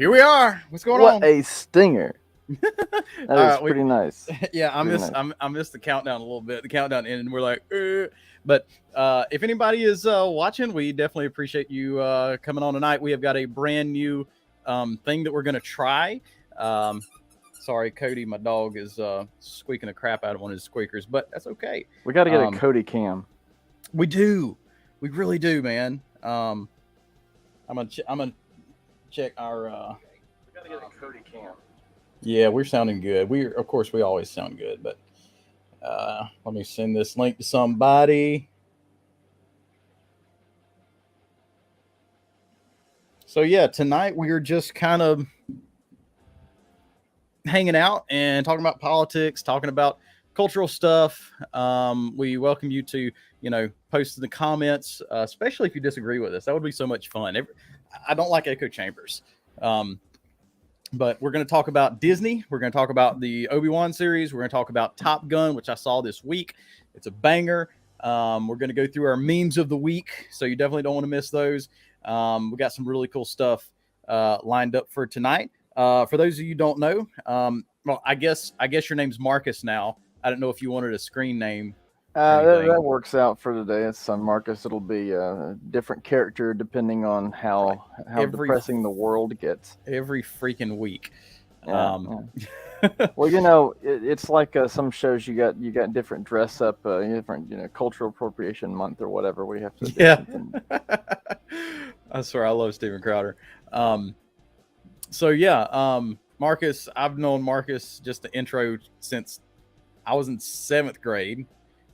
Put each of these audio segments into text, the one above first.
here we are. What's going What on? a stinger. That All is right, pretty nice. yeah, I Pretty missed nice. I missed the countdown a little bit. The countdown ended, and we're like, but if anybody is watching, we definitely appreciate you coming on tonight. We have got a brand new thing that we're gonna try. Um, Sorry, Cody, my dog is squeaking the crap out of one of his squeakers, but that's okay. We got to get a Um, Cody cam. we do, we really do, man. I'm gonna check our. We got to get a Cody cam. Yeah, we're sounding good. Of course, we always sound good, but let me send this link to somebody. So yeah, tonight we are just kind of hanging out and talking about politics, talking about cultural stuff. We welcome you to, post in the comments, especially if you disagree with us. That would be so much fun. I don't like echo chambers. But we're going to talk about Disney. We're going to talk about the Obi-Wan series. We're going to talk about Top Gun, which I saw this week. It's a banger. We're going to go through our memes of the week, so you definitely don't want to miss those. We got some really cool stuff lined up for tonight. For those of you who don't know, well, I guess your name's Marcus now. I don't know if you wanted a screen name or anything. That works out for today. It's on Marcus. It'll be a different character depending on how depressing the world gets. Every freaking week. Yeah. Well, it's like some shows you got different dress up, different cultural appropriation month or whatever. We have to do something. I swear I love Steven Crowder. Marcus, I've known Marcus just the intro since I was in 7th grade,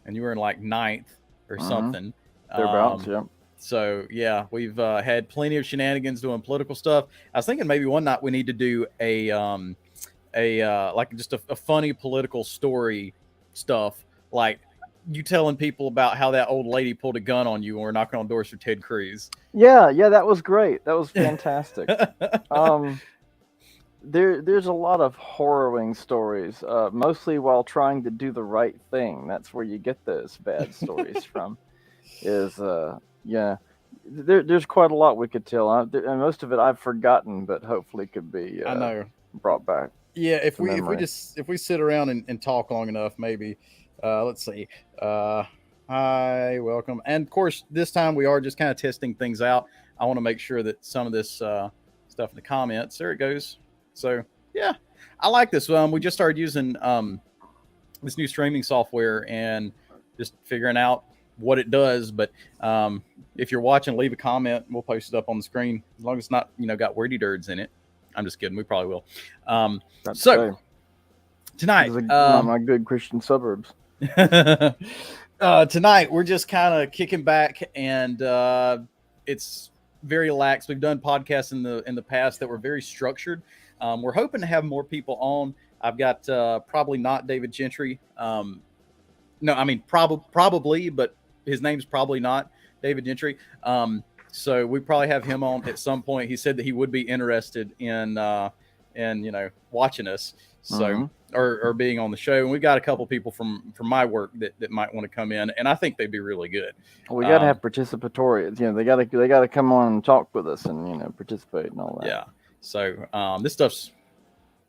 and you were in like 9th or something. Thereabouts, yeah. So yeah, we've had plenty of shenanigans doing political stuff. I was thinking maybe one night we need to do a funny political story stuff, like you telling people about how that old lady pulled a gun on you when we're knocking on doors for Ted Cruz. Yeah, that was great. That was fantastic. There's a lot of harrowing stories, mostly while trying to do the right thing. That's where you get those bad stories from. There's quite a lot we could tell. And most of it I've forgotten, but hopefully could be I know. brought back. Yeah, if we sit around and talk long enough, maybe. Let's see. Hi, welcome. And of course, this time we are just kind of testing things out. I want to make sure that some of this stuff in the comments, there it goes. So yeah, I like this. We just started using this new streaming software and just figuring out what it does. But if you're watching, leave a comment. We'll post it up on the screen as long as it's not got wordy dirds in it. I'm just kidding. We probably will. Tonight, my good Christian suburbs. Tonight we're just kind of kicking back, and it's very lax. We've done podcasts in the past that were very structured. We're hoping to have more people on. I've got probably not David Gentry. No, I mean probably, but his name's probably not David Gentry. So we probably have him on at some point. He said that he would be interested in watching us. So or being on the show. And we've got a couple people from my work that might want to come in, and I think they'd be really good. We got to have participatory. They got to come on and talk with us and participate and all that. Yeah. So this stuff's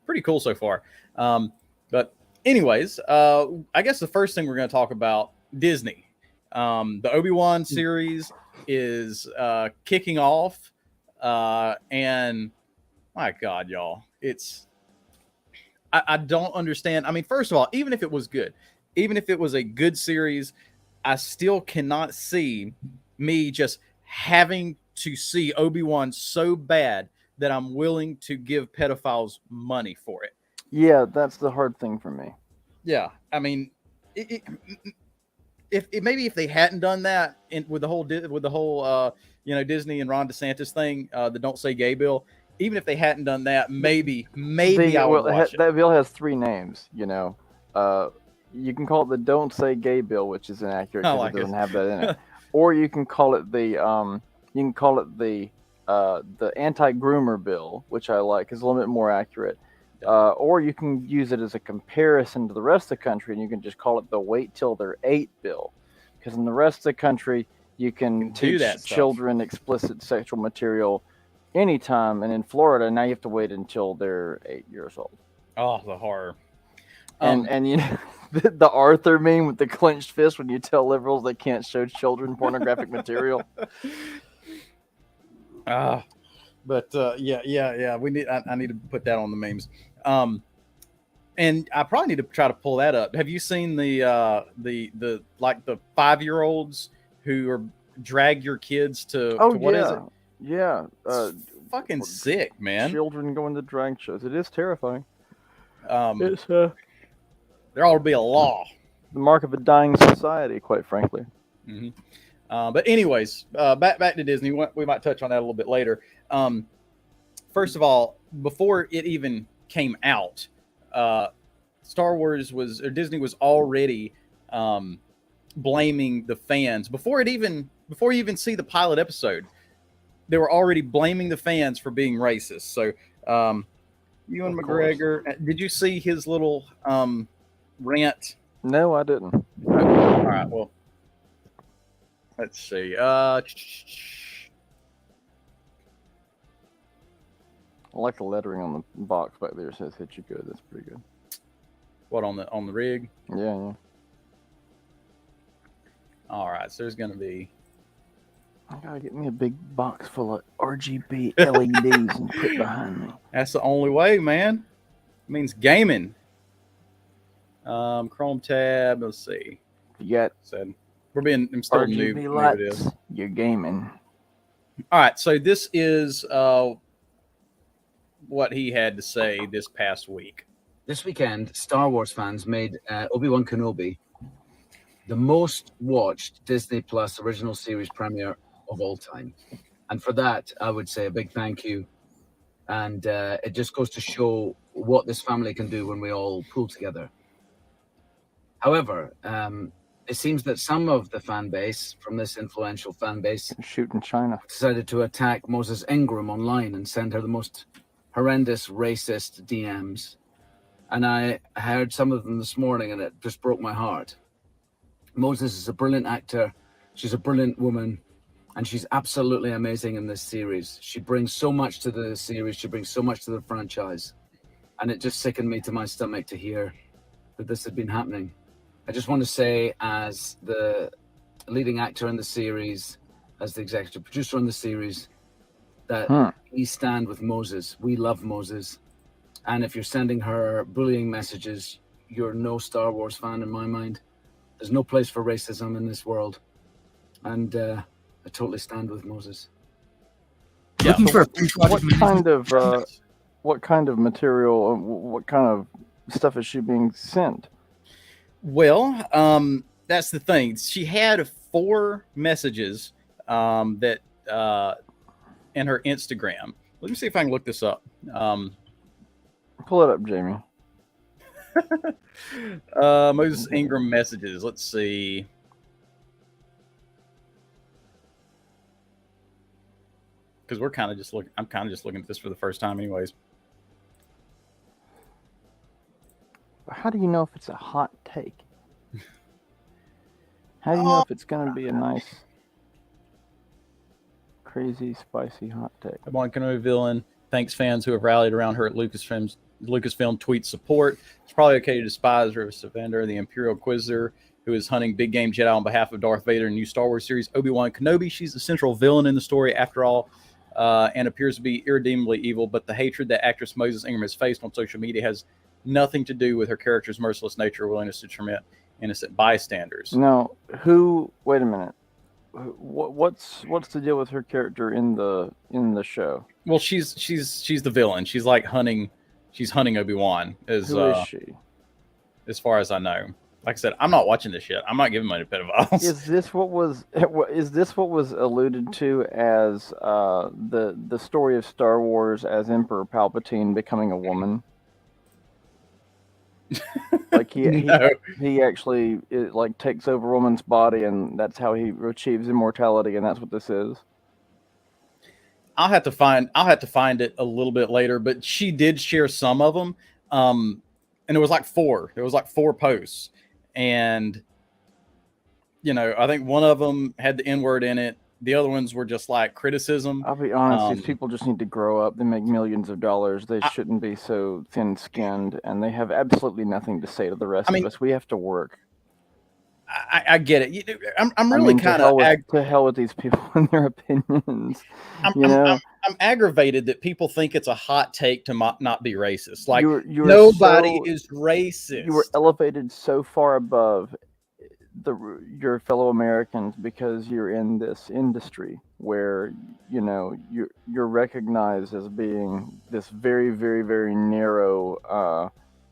pretty cool so far. But anyways, I guess the first thing we're going to talk about, Disney. The Obi-Wan series is kicking off, and my God, y'all, I don't understand. I mean, first of all, even if it was good, even if it was a good series, I still cannot see me just having to see Obi-Wan so bad that I'm willing to give pedophiles money for it. Yeah, that's the hard thing for me. Yeah, I mean, if they hadn't done that with the whole Disney and Ron DeSantis thing, the Don't Say Gay bill. Even if they hadn't done that, maybe I would watch it. That bill has 3 names. You can call it the Don't Say Gay bill, which is inaccurate because it doesn't have that in it. Or you can call it the anti-groomer bill, which I like, is a little bit more accurate. Or you can use it as a comparison to the rest of the country, and you can just call it the Wait Till They're 8 bill, because in the rest of the country you can teach children explicit sexual material anytime. And in Florida, now you have to wait until they're 8 years old. Oh, the horror. And you know the Arthur meme with the clenched fist when you tell liberals they can't show children pornographic material. But yeah. We need. I need to put that on the memes. And I probably need to try to pull that up. Have you seen the like the 5-year-olds who are drag your kids to what is it? Yeah. It's fucking sick, man. Children going to drag shows. It is terrifying. It's there ought to be a law. The mark of a dying society, quite frankly. Mm-hmm. But anyways, back to Disney. We might touch on that a little bit later. First of all, before it even came out, Star Wars or Disney was already blaming the fans before you even see the pilot episode. They were already blaming the fans for being racist. So, Ewan McGregor, did you see his little rant? No, I didn't. All right. Well, let's see. I like the lettering on the box back there. It says "Hit You Good." That's pretty good. What on the rig? Yeah. All right. So there's gonna be. I gotta get me a big box full of RGB LEDs and put behind me. That's the only way, man. It means gaming. Chrome tab. Let's see. You got said I'm still RGB new. lights. You're gaming. All right. So this is what he had to say this past week. This weekend, Star Wars fans made Obi-Wan Kenobi the most watched Disney Plus original series premiere of all time. And for that, I would say a big thank you. And it just goes to show what this family can do when we all pull together. However, it seems that some of the fan base from this influential fan base shooting China decided to attack Moses Ingram online and send her the most horrendous racist DMs. And I heard some of them this morning and it just broke my heart. Moses is a brilliant actor. She's a brilliant woman. And she's absolutely amazing in this series. She brings so much to the series. She brings so much to the franchise. And it just sickened me to my stomach to hear that this had been happening. I just want to say, as the leading actor in the series, as the executive producer on the series, that we stand with Moses. We love Moses. And if you're sending her bullying messages, you're no Star Wars fan in my mind. There's no place for racism in this world. And I totally stand with Moses. Yeah. Looking for what kind of material, what kind of stuff is she being sent? Well, that's the thing. She had 4 messages that in her Instagram. Let me see if I can look this up. Pull it up, Jamie. Moses Ingram messages. Let's see. Because we're kind of just looking. I'm kind of just looking at this for the first time, anyways. How do you know if it's a hot take? How do you know if it's going to be a nice, crazy, spicy hot take? Obi-Wan Kenobi villain thanks fans who have rallied around her at Lucasfilm tweets support. It's probably okay to despise Rivers Savander, the Imperial Inquisitor, who is hunting big game Jedi on behalf of Darth Vader in the new Star Wars series. Obi-Wan Kenobi, she's the central villain in the story after all, and appears to be irredeemably evil. But the hatred that actress Moses Ingram has faced on social media has nothing to do with her character's merciless nature or willingness to torment innocent bystanders. Now, wait a minute. What's the deal with her character in the show? Well, she's the villain. She's like hunting Obi-Wan. Who is she? As far as I know. Like I said, I'm not watching this shit. I'm not giving money to pedophiles. Is this what was alluded to as the story of Star Wars as Emperor Palpatine becoming a woman? Like he actually takes over a woman's body, and that's how he achieves immortality, and that's what this is. I'll have to find it a little bit later, but she did share some of them, and it was like 4. There was like 4 posts, and I think one of them had the N-word in it. The other ones were just like criticism. I'll be honest, these Um, people just need to grow up. They make millions of dollars. They I, shouldn't be so thin-skinned, and they have absolutely nothing to say to the I rest of mean, us. We have to work. I get it. I'm I really mean, kind of to hell with these people and their opinions. I'm, You I'm I'm know, I'm aggravated that people think it's a hot take to not be racist. Like you were nobody so is you were racist. elevated so far above your fellow Americans because you're in this industry where you're recognized as being this very very very narrow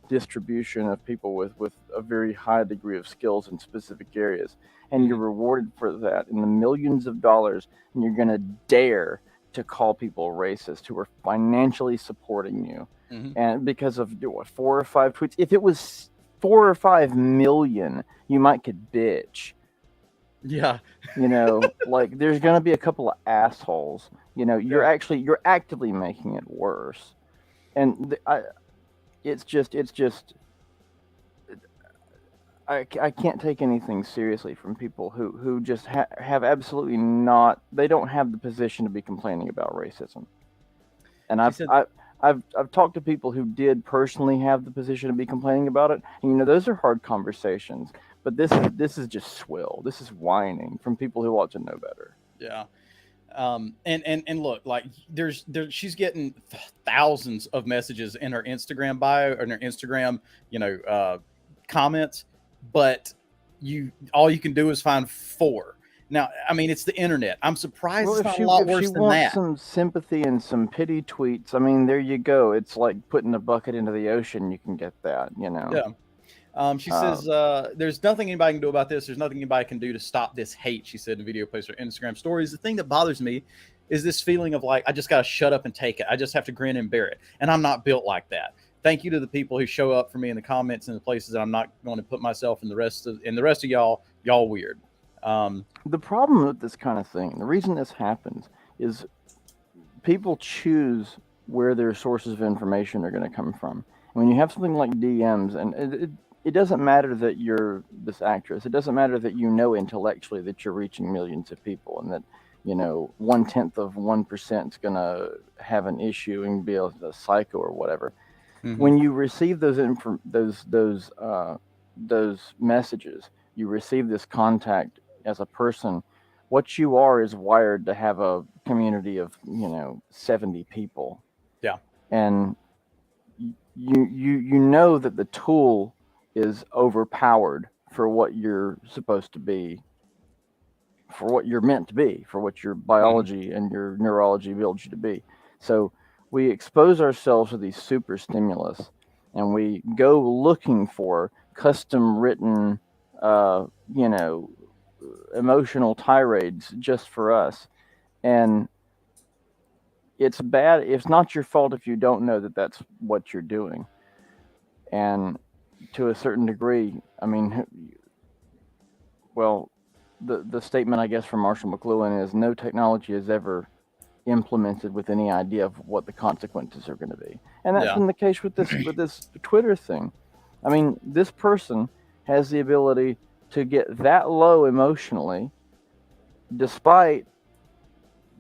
distribution of people with a very high degree of skills in specific areas, and you're Mhm. rewarded for that in the millions of dollars, and you're going to dare to call people racist who are financially supporting you, Mhm. and because of what, 4 or 5 tweets. If it was 4 or 5 million, you might could bitch. Yeah, Like there's gonna be a couple of assholes. yeah. You're actively making it worse, and it's just I can't take anything seriously from people who just have absolutely not. They don't have the position to be complaining about racism. And She I've said, I, I've talked to people who did personally have the position to be complaining about it, and those are hard conversations. But this is just swill. This is whining from people who ought to know better. yeah. And look, like she's getting thousands of messages in her Instagram bio and her Instagram, comments, but all you can do is find four. Now, I mean, it's the internet. I'm surprised Well, it's if not she a lot if she worse than wants that. some sympathy and some pity tweets, I mean, there you go. It's like putting a bucket into the ocean. You can get that. Yeah. She Uh, says, there's nothing anybody can do about this. There's nothing anybody can do to stop this hate, she said in a video posted on Instagram stories. The thing that bothers me is this feeling of like, I just got to shut up and take it. I just have to grin and bear it. And I'm not built like that. Thank you to the people who show up for me in the comments and the places that I'm not going to put myself in the rest of y'all weird. Um, the problem with this kind of thing, the reason this happens, is people choose where their sources of information are going to come from. When you have something like DMs, and it doesn't matter that you're this actress, it doesn't matter that intellectually that you're reaching millions of people, and that 1/10 of 1% is going to have an issue and be a psycho or whatever. mhm. When you receive those messages, you receive this contact as a person. What you are is wired to have a community of 70 people, Yeah. and you know that the tool is overpowered for what you're supposed to be, for what you're meant to be, for what your Mhm. biology and your neurology builds you to be. So we expose ourselves to these super stimulus, and we go looking for custom written, uh, you know, emotional tirades just for us. And it's bad. It's not your fault if you don't know that that's what you're doing. And to a certain degree, I mean, well, the statement I guess from Marshall McLuhan is no technology is ever implemented with any idea of what the consequences are going to be, and that's Yeah. been the case with this Twitter thing. I mean, this person has the ability to get that low emotionally, despite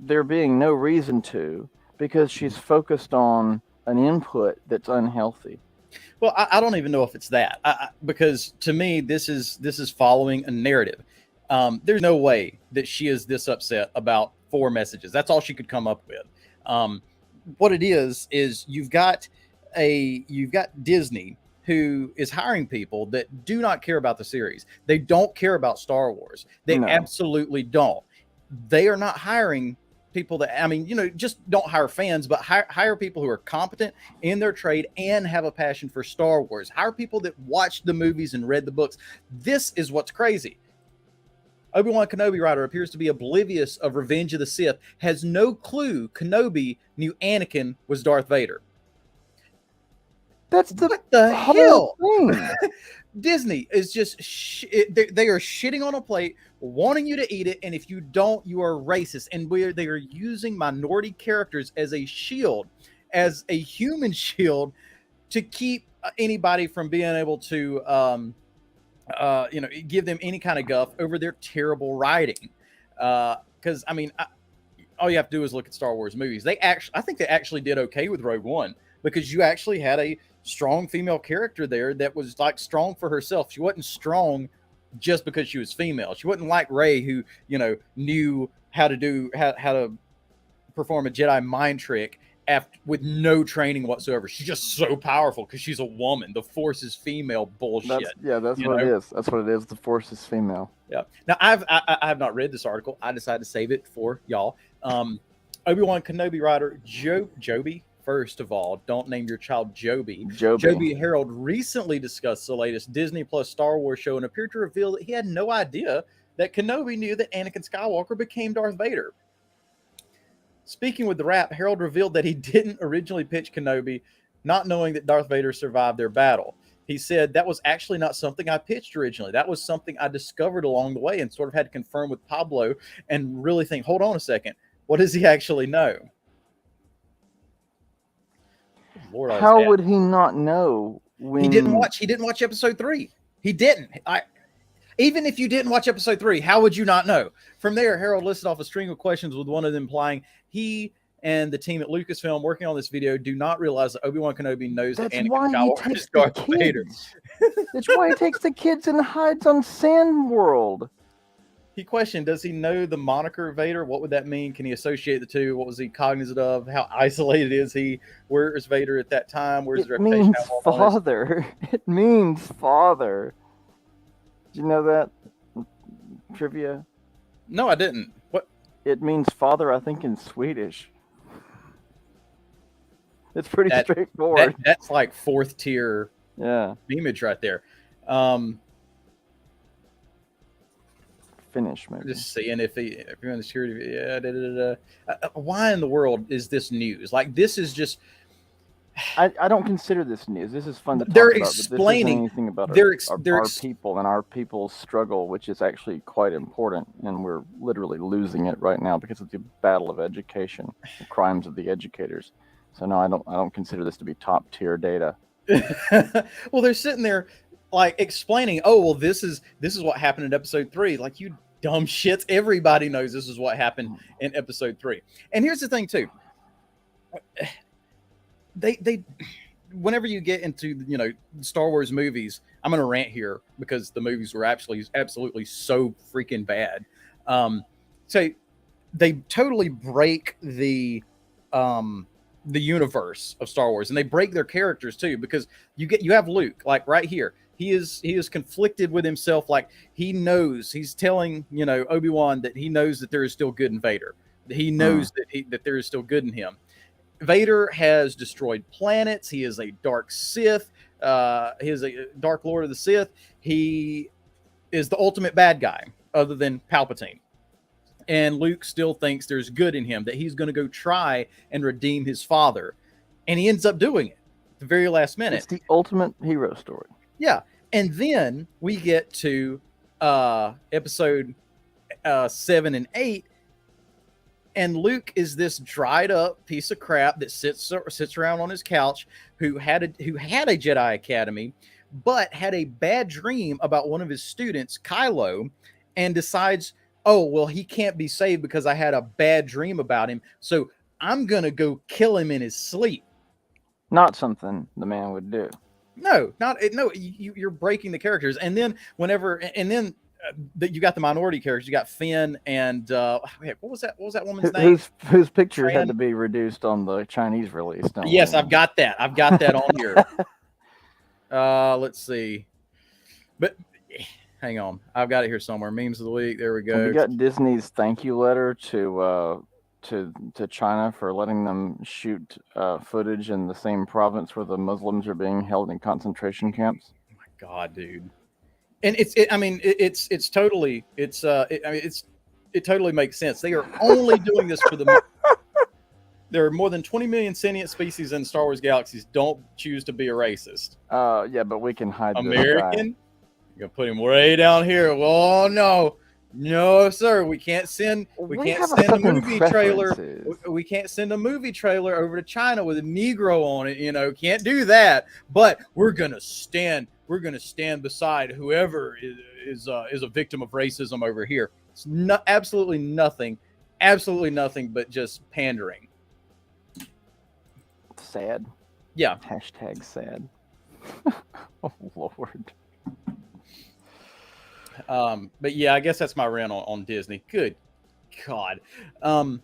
there being no reason to, because she's focused on an input that's unhealthy. Well, I don't even know if it's that, because to me, this is following a narrative. There's no way that she is this upset about four messages. That's all she could come up with. Um, what it is you've got Disney who is hiring people that do not care about the series. They don't care about Star Wars. They No, absolutely don't. They are not hiring people that, I mean, just don't hire fans, but hire people who are competent in their trade and have a passion for Star Wars. Hire people that watched the movies and read the books. This is what's crazy. Obi-Wan Kenobi writer appears to be oblivious of Revenge of the Sith, has no clue Kenobi knew Anakin was Darth Vader. that's the What the whole hell? thing. Disney is just they are shitting on a plate, wanting you to eat it, and if you don't, you are racist. And they are using minority characters as a shield, as a human shield, to keep anybody from being able to give them any kind of guff over their terrible writing. Because because I mean, all you have to do is look at Star Wars movies. I think they actually did okay with Rogue One because you actually had a strong female character there that was like strong for herself. She wasn't strong just because she was female. She wasn't like Rey, who knew how to perform a Jedi mind trick with no training whatsoever. She's just so powerful because she's a woman. The Force is female bullshit. That's what it is. That's what it is. The Force is female. Yeah. Now I have not read this article. I decided to save it for y'all. Obi-Wan Kenobi writer Joby. First of all, don't name your child Joby. Joby Harold recently discussed the latest Disney Plus Star Wars show and appeared to reveal that he had no idea that Kenobi knew that Anakin Skywalker became Darth Vader. Speaking with The Wrap, Harold revealed that he didn't originally pitch Kenobi, not knowing that Darth Vader survived their battle. He said, that was actually not something I pitched originally. That was something I discovered along the way and sort of had to confirm with Pablo and really think, hold on a second, what does he actually know? Lord, how would he not know when he didn't watch episode 3? He didn't. Even if you didn't watch episode 3, how would you not know? From there, Harold listed off a string of questions with one of them implying he and the team at Lucasfilm working on this video do not realize that Obi-Wan Kenobi knows that Anakin Skywalker is Darth Vader. That's why he takes the kids and hides on Sand World. He questioned, does he know the moniker Vader? What would that mean? Can he associate the two? What was he cognizant of? How isolated is he? Where is Vader at that time? Where's his reputation? It means father. It means father. Did you know that? Trivia? No, I didn't. What? It means father, I think, in Swedish. It's pretty straightforward. That's like 4th tier image right there. Finish, maybe. Just seeing if you're in the security. Why in the world is this news? Like, this is just. I don't consider this news. This is fun to talk they're about. Explaining. But this isn't anything about our people and our people's struggle, which is actually quite important, and we're literally losing it right now because of the battle of education, the crimes of the educators. So no, I don't consider this to be top tier data. Well, they're sitting there like explaining, oh well, this is what happened in episode 3. Like, you dumb shits, everybody knows this is what happened in episode 3. And here's the thing too. They whenever you get into Star Wars movies, I'm gonna rant here because the movies were absolutely so freaking bad. So they totally break the universe of Star Wars, and they break their characters too, because you have Luke, like right here. He is conflicted with himself. Like, he's telling Obi-Wan that he knows that there is still good in Vader. He knows that there is still good in him. Vader has destroyed planets. He is a dark Sith. He is a Dark Lord of the Sith. He is the ultimate bad guy, other than Palpatine. And Luke still thinks there's good in him, that he's going to go try and redeem his father. And he ends up doing it at the very last minute. It's the ultimate hero story. Yeah. And then we get to episode 7 and 8. And Luke is this dried up piece of crap that sits around on his couch who had a Jedi Academy, but had a bad dream about one of his students, Kylo, and decides, oh, well, he can't be saved because I had a bad dream about him. So I'm going to go kill him in his sleep. Not something the man would do. No, you're breaking the characters. And then you got the minority characters. You got Finn and what was that woman's name? Whose picture had to be reduced on the Chinese release? Yes, I've got that on here. Let's see. But hang on, I've got it here somewhere. Memes of the week. There we go. Have you got Disney's thank you letter to China for letting them shoot footage in the same province where the Muslims are being held in concentration camps? Oh my God, dude. And it totally makes sense. They are only doing this for the. There are more than 20 million sentient species in Star Wars galaxies. Don't choose to be a racist. Yeah, but we can hide American. You're gonna put him way down here. Oh no, sir. We can't send a movie trailer. We can't send a movie trailer over to China with a Negro on it. Can't do that. But we're gonna stand beside whoever is a victim of racism over here. It's absolutely nothing absolutely nothing but just pandering. Sad. Yeah. Hashtag sad. Oh Lord. But yeah, I guess that's my rant on Disney. Good God. Um,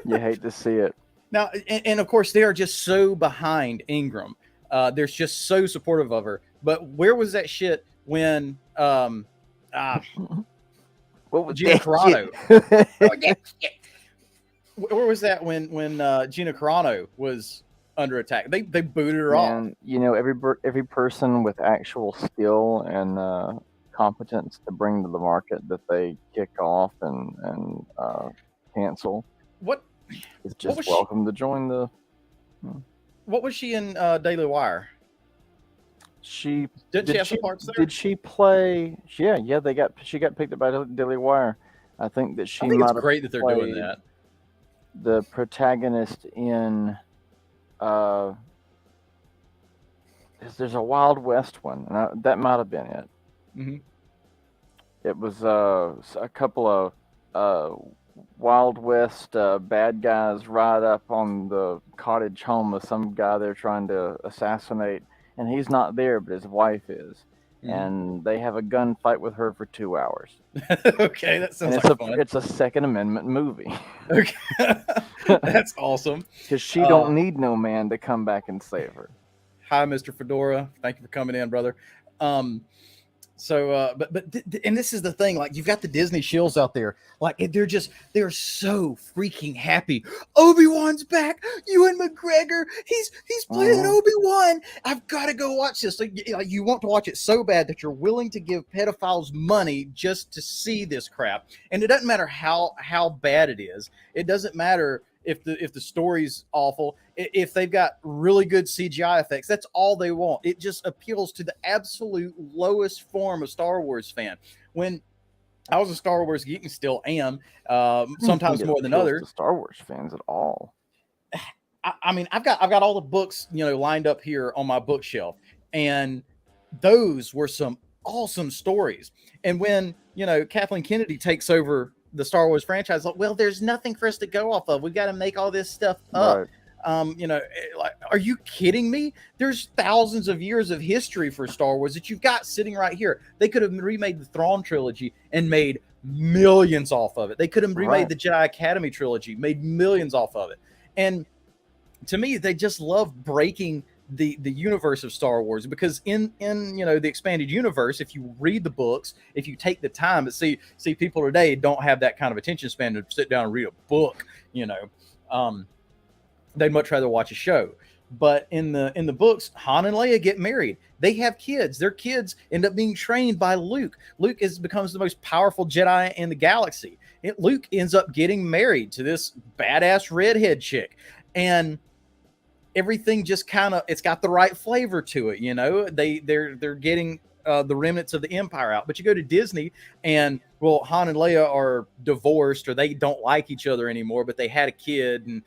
You hate to see it. Now, and of course, they are just so behind Ingram. They're just so supportive of her. But where was that shit when uh, What was Gina that Carano? shit? Where was that when Gina Carano was under attack? They booted her off. Man, you know, every person with actual skill and competence to bring to the market that they kick off and cancel What is what just was she? welcome to join the. What was she in Daily Wire? She Didn't she did have she some parts there? did she play? Yeah. She got picked up by Daily Wire. I think that I she think it's might have great that they're doing played that. the protagonist in. Uh, there's a Wild West one, and that might have been it. Hmm. It was a couple of uh, Wild West bad guys ride up on the cottage home of some guy they're trying to assassinate, and he's not there, but his wife is, Hmm. and they have a gunfight with her for 2 hours, Okay, that and sounds like fun. it's a Second Amendment movie Okay, that's awesome. because she Uh, don't need no man to come back and save her. Hi, Mr. Fedora. Thank you for coming in, brother. Um, and this is the thing. Like, you've got the Disney shills out there. Like, they're so freaking happy. Obi-Wan's back. Ewan McGregor. He's playing Mhm. Obi-Wan. I've got to go watch this. Like, you want to watch it so bad that you're willing to give pedophiles money just to see this crap. And it doesn't matter how bad it is. It doesn't matter if the story's awful, if they've got really good CGI effects. That's all they want. It just appeals to the absolute lowest form of Star Wars fan. When I was a Star Wars geek and still am, I don't think sometimes it more than appeals to others. Star Wars fans at all. I mean, I've got all the books lined up here on my bookshelf, and those were some awesome stories. And when Kathleen Kennedy takes over the Star Wars franchise, like, well, there's nothing for us to go off of. We've got to make all this stuff up. Right. Like, are you kidding me? There's thousands of years of history for Star Wars that you've got sitting right here. They could have remade the Thrawn trilogy and made millions off of it. They could have remade Right. the Jedi Academy trilogy, made millions off of it. And to me, they just love breaking the universe of Star Wars, because in the expanded universe, if you read the books, if you take the time, but see people today don't have that kind of attention span to sit down and read a book. They'd much rather watch a show. But in the books, Han and Leia get married. They have kids. Their kids end up being trained by Luke. Luke becomes the most powerful Jedi in the galaxy. Luke ends up getting married to this badass redhead chick, and everything just it's got the right flavor to it. They're getting the remnants of the Empire out. But you go to Disney, and well, Han and Leia are divorced, or they don't like each other anymore, but they had a kid, and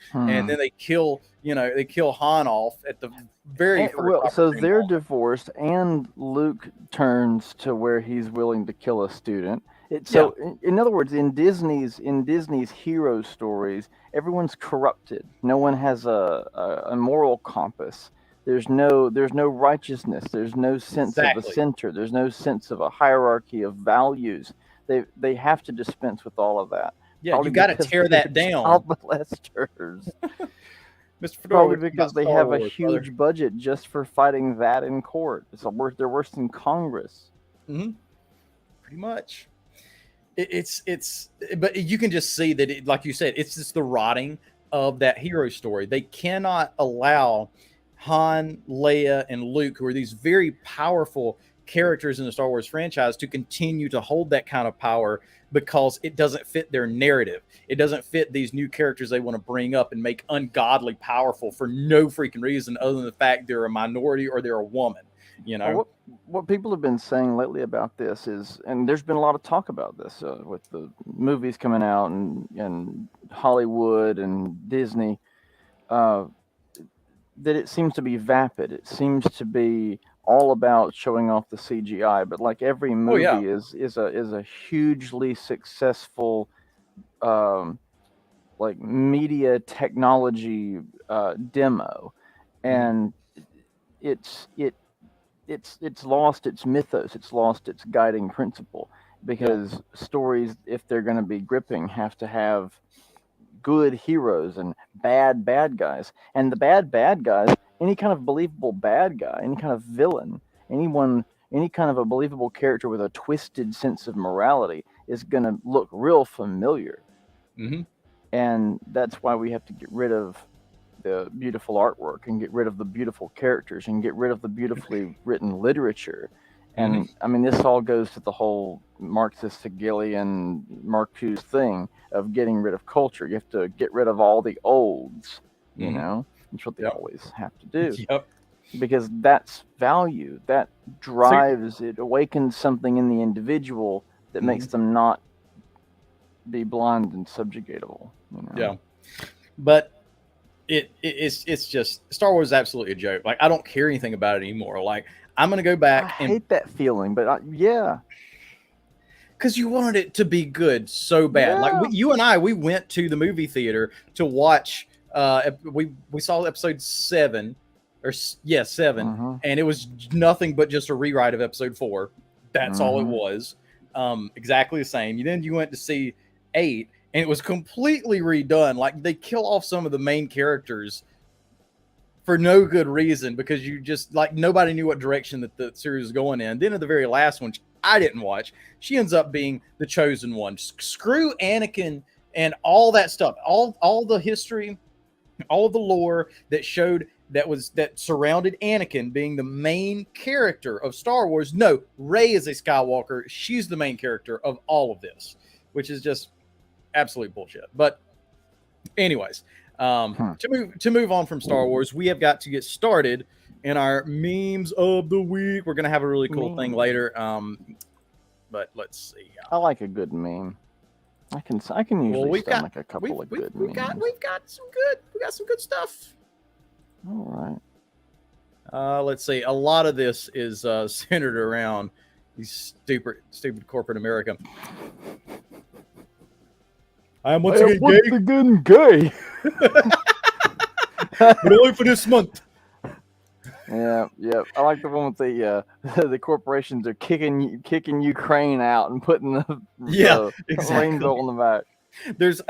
then they kill Han off at the very first Well, so opportunity they're moment. divorced, and Luke turns to where he's willing to kill a student. Yeah, In other words, in Disney's hero stories, everyone's corrupted. No one has a moral compass. There's no righteousness. There's no sense of a exactly. center. There's no sense of a hierarchy of values. They have to dispense with all of that. Yeah, you Probably got to because tear they're that down. child molesters. Mr. Fedora, Probably we're talking about because they Star have a Wars, brother. huge budget just for fighting that in court. They're worse than Congress. Hmm. Pretty much. But you can just see that, like you said, it's just the rotting of that hero story. They cannot allow Han, Leia, and Luke, who are these very powerful characters in the Star Wars franchise, to continue to hold that kind of power, because it doesn't fit their narrative. It doesn't fit these new characters they want to bring up and make ungodly powerful for no freaking reason other than the fact they're a minority or they're a woman. Well, what people have been saying lately about this is, and there's been a lot of talk about this with the movies coming out and Hollywood and Disney, uh, that it seems to be vapid. It seems to be all about showing off the CGI, but like every Oh yeah. movie is a hugely successful um, like media technology demo, Mhm. and it's it it's lost its mythos, it's lost its guiding principle, Yeah. because stories, if they're going to be gripping, have to have good heroes and bad guys. And the bad guys, any kind of believable bad guy, any kind of villain, anyone, any kind of a believable character with a twisted sense of morality is going to look real familiar. Hmm. And that's why we have to get rid of the beautiful artwork and get rid of the beautiful characters and get rid of the beautifully written literature. Hmm. And I mean, this all goes to the whole Marxist Hegelian Marcuse thing of getting rid of culture. You have to get rid of all the olds, you Hmm. know? That's what they Yep. always have to do, Yep. because that's value. That So, drives, it awakens something in the individual that makes mhm. them not be blind and subjugatable, you know? Yeah, but it's just Star Wars is absolutely a joke. Like I don't care anything about it anymore. Like I'm gonna go I back and hate that feeling, but yeah, because you wanted it to be good so bad. Like yeah. you and I, we went to the movie theater to watch. We saw episode 7, or yeah, 7, Mhm. and it was nothing but just a rewrite of episode 4. That's all it Mhm. was. Exactly the same. Then you went to see 8, and it was completely redone. Like they kill off some of the main characters for no good reason because you just like nobody knew what direction that the series was going in. Then at the very last one, I didn't watch, she ends up being the chosen one. Screw Anakin and all that stuff, all the history, all of the lore that showed that surrounded Anakin being the main character of Star Wars. No, Rey is a Skywalker. She's the main character of all of this, which is just absolute bullshit. But anyways, Hmm. to move on from Star Wars, we have got to get started in our memes of the week. We're gonna have a really cool thing Memes. later, but let's see. I like a good meme. I can Well, usually we've got stomach a couple of good we've got memes. some good stuff. All right. Let's see. A lot of this is centered around these stupid corporate America. I am once again gay, again gay. but only for this month. Yeah, yeah. I like the one with the the corporations are kicking Ukraine out and putting Yeah, the exactly. rainbow on the back.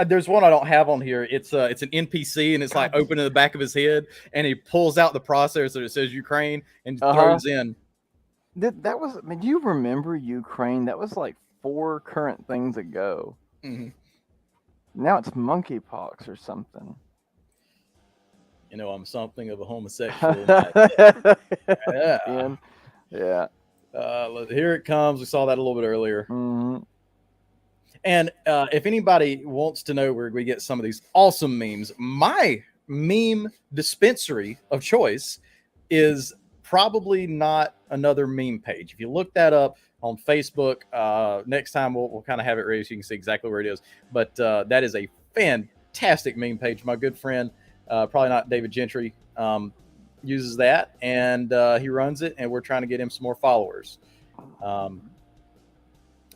There's one I don't have on here. It's an NPC and it's like God. open in the back of his head, and he pulls out the processor that says Ukraine and Uh-huh. throws in. That was. I mean, do you remember Ukraine? That was like 4 current things ago. Mhm. Now it's monkeypox or something. You know, I'm something of a homosexual. Yeah. Again. Yeah. Here it comes. We saw that a little bit earlier. Mhm. And if anybody wants to know where we get some of these awesome memes, my meme dispensary of choice is probably not another meme page. If you look that up on Facebook, next time we'll kind of have it ready so you can see exactly where it is. But that is a fantastic meme page. My good friend, probably not David Gentry, uses that, and he runs it, and we're trying to get him some more followers.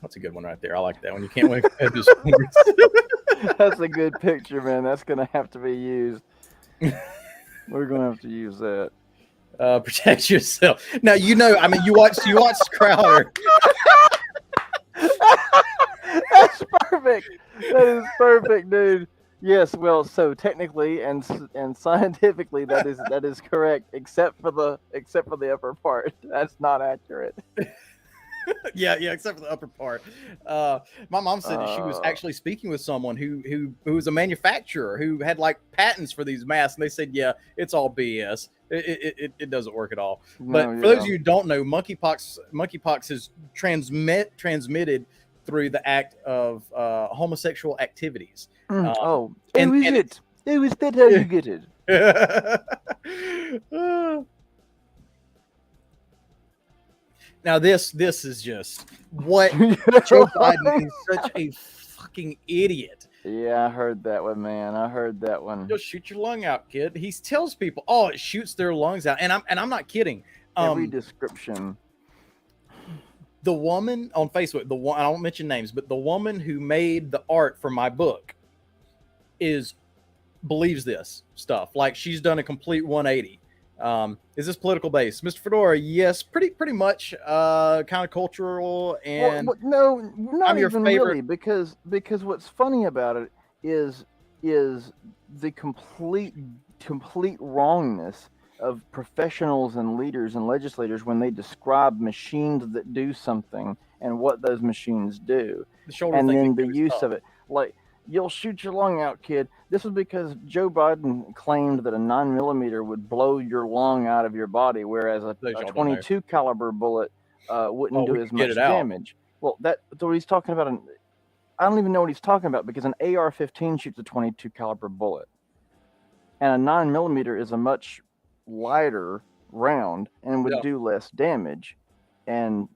That's a good one right there. I like that one. You can't wait. That's a good picture, man. That's gonna have to be used. We're gonna have to use that. Protect yourself. Now you know. I mean, you watched Crowder. That's perfect. That is perfect, dude. Yes. Well, so technically and scientifically, that is correct, except for the upper part. That's not accurate. Yeah, except for the upper part. My mom said that she was actually speaking with someone who was a manufacturer who had like patents for these masks, and they said, yeah, it's all BS. It doesn't work at all. But No, for those yeah. of you who don't know, monkeypox is transmitted through the act of homosexual activities. Oh, and- is and it? Oh, is that how you get it? Now this is just what Joe Biden is such a fucking idiot. Yeah, I heard that one, man. I heard that one. You'll shoot your lung out, kid. He tells people, "Oh, it shoots their lungs out," and I'm not kidding. Every description. the woman on Facebook, the one I don't mention names, but the woman who made the art for my book believes this stuff. Like she's done a complete 180. Is this political based, Mr. Fedora? Yes, pretty much. Kind of cultural, and no, not I'm your even favorite. really, because what's funny about it is the complete wrongness of professionals and leaders and legislators when they describe machines that do something and what those machines do, The shoulder and thing then that the goes use up. of it. Like, you'll shoot your lung out, kid. This was because Joe Biden claimed that a 9mm would blow your lung out of your body, whereas a Those y'all don't know. 22 caliber bullet wouldn't do we as could get much it out. damage. Well, that's what he's talking about. I don't even know what he's talking about, because an AR-15 shoots a 22 caliber bullet, and a 9mm is a much lighter round and would Yeah. do less damage. And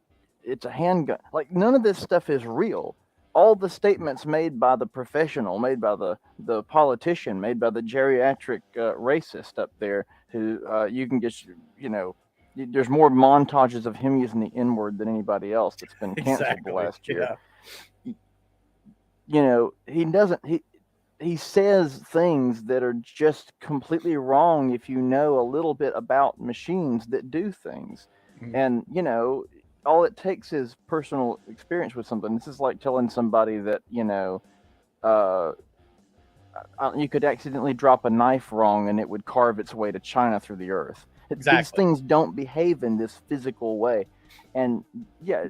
it's a handgun. Like, none of this stuff is real. All the statements made by the professional, made by the politician, made by the geriatric racist up there, who you can just, there's more montages of him using the N-word than anybody else that's been canceled the last year. Yeah. He says things that are just completely wrong if you know a little bit about machines that do things. Mhm. And all it takes is personal experience with something. This is like telling somebody that you could accidentally drop a knife wrong and it would carve its way to China through the earth. Exactly. These things don't behave in this physical way. And yeah,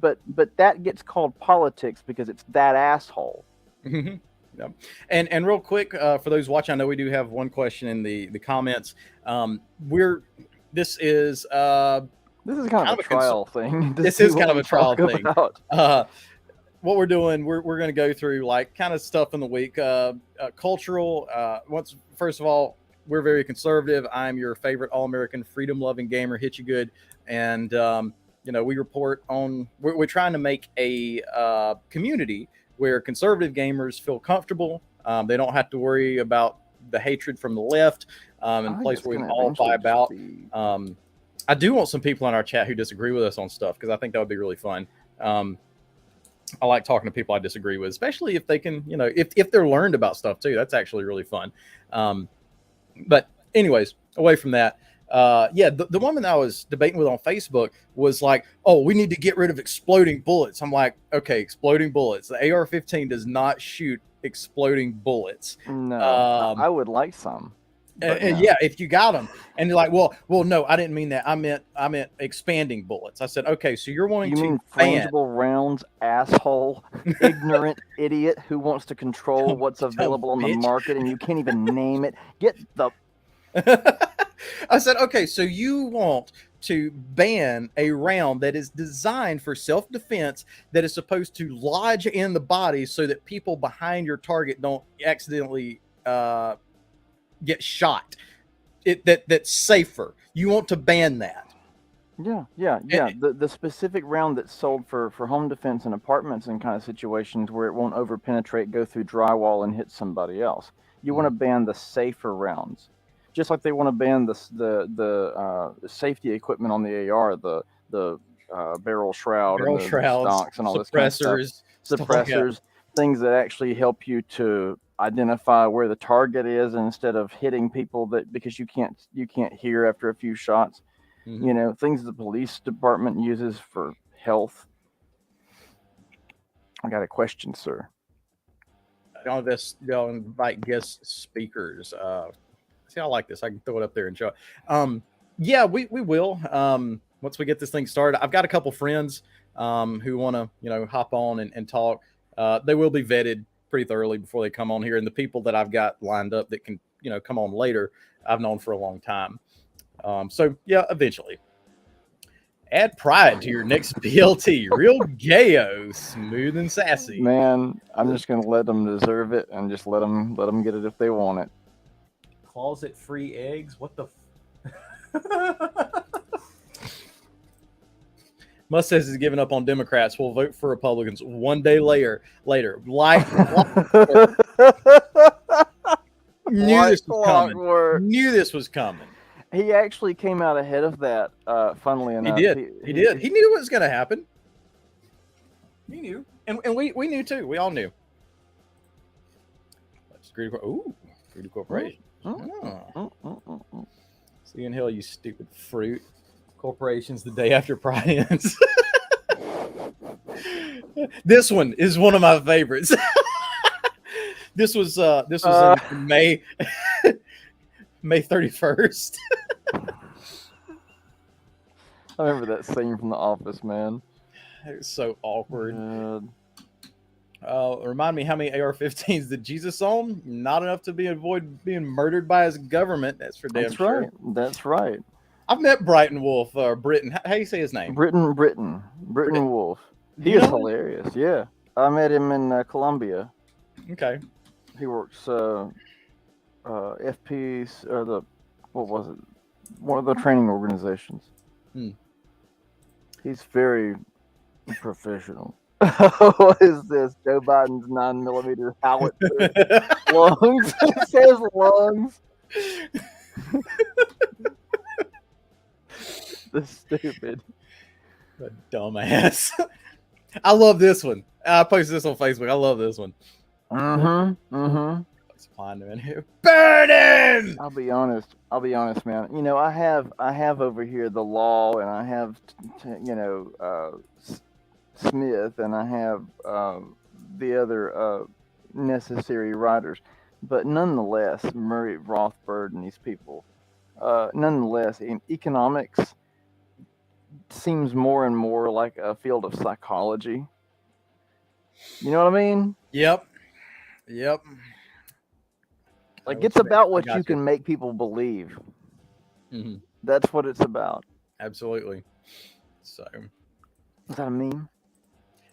but that gets called politics because it's that asshole. Mm-hmm. Yep. And real quick, for those watching, I know we do have one question in the comments. This is kind of a trial thing. This is kind of a trial thing. What we're doing, we're going to go through like kind of stuff in the week. Cultural. First of all, we're very conservative. I'm your favorite all-American, freedom-loving gamer. Hit you good, and we report on. We're trying to make a community where conservative gamers feel comfortable. They don't have to worry about the hatred from the left, and a place where we can all vibe out. I do want some people in our chat who disagree with us on stuff, because I think that would be really fun. I like talking to people I disagree with, especially if they can, if they're learned about stuff too. That's actually really fun. But anyways, away from that, the woman I was debating with on Facebook was like, "Oh, we need to get rid of exploding bullets." I'm like, "Okay, exploding bullets. The AR-15 does not shoot exploding bullets." No, I would like some. Yeah, if you got them, and you're like, well, no, I didn't mean that. I meant expanding bullets. I said, okay, so you're wanting to mean frangible rounds, asshole, ignorant idiot who wants to control what's available on the market and you can't even name it. Get the. I said, okay, so you want to ban a round that is designed for self-defense, that is supposed to lodge in the body so that people behind your target don't accidentally get shot. That's safer. You want to ban that. Yeah. The specific round that's sold for home defense and apartments and kind of situations where it won't over-penetrate, go through drywall, and hit somebody else. You want to ban the safer rounds, just like they want to ban the safety equipment on the AR, the barrel shroud, and the stonks, and all this kind of stuff. Suppressors, things that actually help you to identify where the target is instead of hitting people because you can't hear after a few shots. Mm-hmm. Things the police department uses for health. I got a question, sir. They'll invite guest speakers. See, I like this. I can throw it up there and show it. Yeah, we will. Once we get this thing started, I've got a couple friends who want to hop on and talk. They will be vetted pretty thoroughly before they come on here, and the people that I've got lined up that can come on later, I've known for a long time. So yeah, eventually. Add pride to your next BLT. Real gayo, smooth and sassy. Man, I'm just gonna let them deserve it and just let them get it if they want it. Closet free eggs. What the? Musk says he's giving up on Democrats. Will vote for Republicans one day later. Knew this was coming. He actually came out ahead of that. Funnily enough, he did. He knew what was going to happen. He knew, and we knew too. We all knew. Ooh, Greedy Corporation. Oh. See in hell, you stupid fruit. Corporations the day after Pride ends. This one is one of my favorites. This was in May 31st. I remember that scene from The Office, man. It was so awkward. God. Remind me how many AR-15s did Jesus own? Not enough to avoid being murdered by his government. That's for damn That's sure. right. That's right. I've met Brighton Wolf, Britton. How do you say his name? Britton Wolf. He is hilarious. Yeah, I met him in Colombia. Okay. He works FPs or what was it? One of the training organizations. He's very professional. What is this? Joe Biden's 9mm howitzer lungs. It says lungs. The stupid. A dumbass. I love this one. I posted this on Facebook. I love this one. Supplying him in here. Burn him! I'll be honest, man. You know, I have over here the law, and I have, Smith, and I have the other necessary writers. But nonetheless, Murray Rothbard and these people, nonetheless, in economics seems more and more like a field of psychology. You know what I mean? Yep. Like, it's about what you can make people believe. Mm-hmm. That's what it's about. Absolutely. So, is that a meme?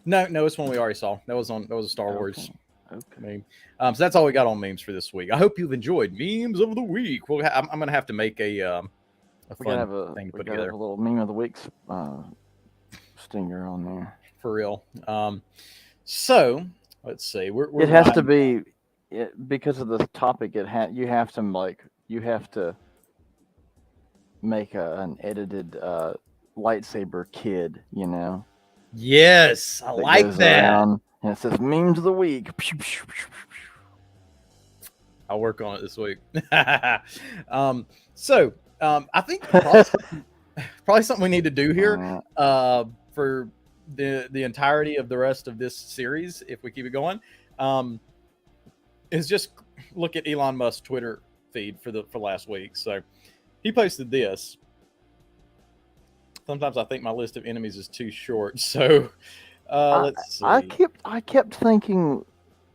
No, it's one we already saw. That was a Star Wars meme. So that's all we got on memes for this week. I hope you've enjoyed memes of the week. I'm gonna have to make a fun thing to put together. A little meme of the week's stinger on there for real. So let's see. It has to be because of the topic. You have to make an edited lightsaber kid. You know. Yes, I like that. And it says memes of the week. I'll work on it this week. So I think probably something we need to do here for the entirety of the rest of this series, if we keep it going, is just look at Elon Musk's Twitter feed for last week. So he posted this. Sometimes I think my list of enemies is too short. So let's see. I kept thinking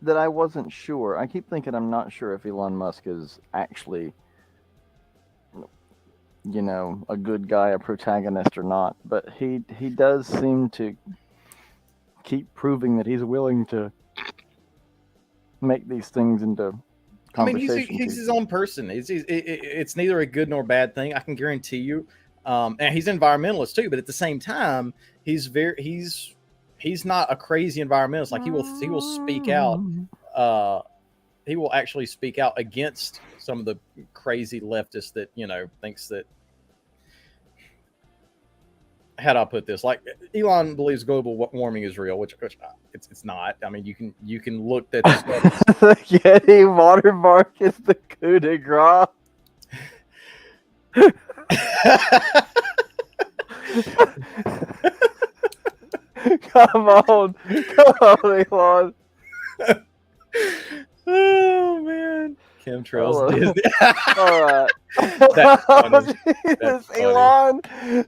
that I wasn't sure. I keep thinking I'm not sure if Elon Musk is actually, a good guy, a protagonist or not. But he does seem to keep proving that he's willing to make these things into conversation. I mean, he's his own person. It's neither a good nor bad thing. I can guarantee you. And he's an environmentalist too, but at the same time, he's not a crazy environmentalist. Like he will speak out. He will actually speak out against some of the crazy leftists that thinks that. How do I put this? Like Elon believes global warming is real, which it's not. I mean, you can look at this. The Yeti watermark is the coup de grace. Come on, Elon. Oh man, chemtrails. Disney. All right. Jesus, Elon,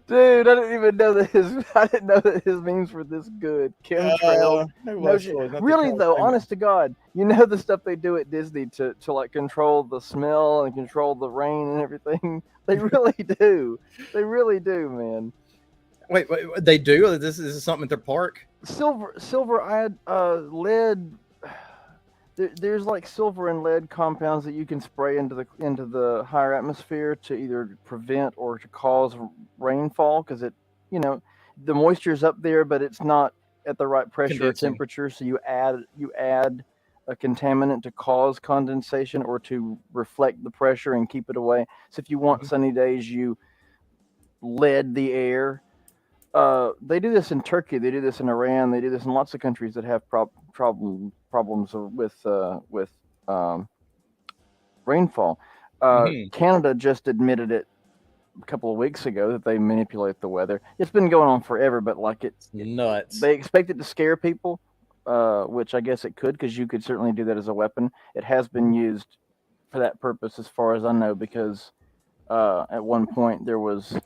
dude, I didn't even know that his memes were this good. Chemtrails. Really though, honest to God, the stuff they do at Disney to like control the smell and control the rain and everything. They really do. They really do, man. Wait, they do? This is something at their park? Silver lead. There's like silver and lead compounds that you can spray into the higher atmosphere to either prevent or to cause rainfall, because the moisture's up there, but it's not at the right pressure or temperature. So you add a contaminant to cause condensation or to reflect the pressure and keep it away. So if you want sunny days, you lead the air. They do this in Turkey. They do this in Iran. They do this in lots of countries that have problems with um, rainfall. Hmm. Canada just admitted it a couple of weeks ago that they manipulate the weather. It's been going on forever, but like Nuts. they expect it to scare people, which I guess it could, because you could certainly do that as a weapon. It has been used for that purpose, as far as I know, because at one point there was,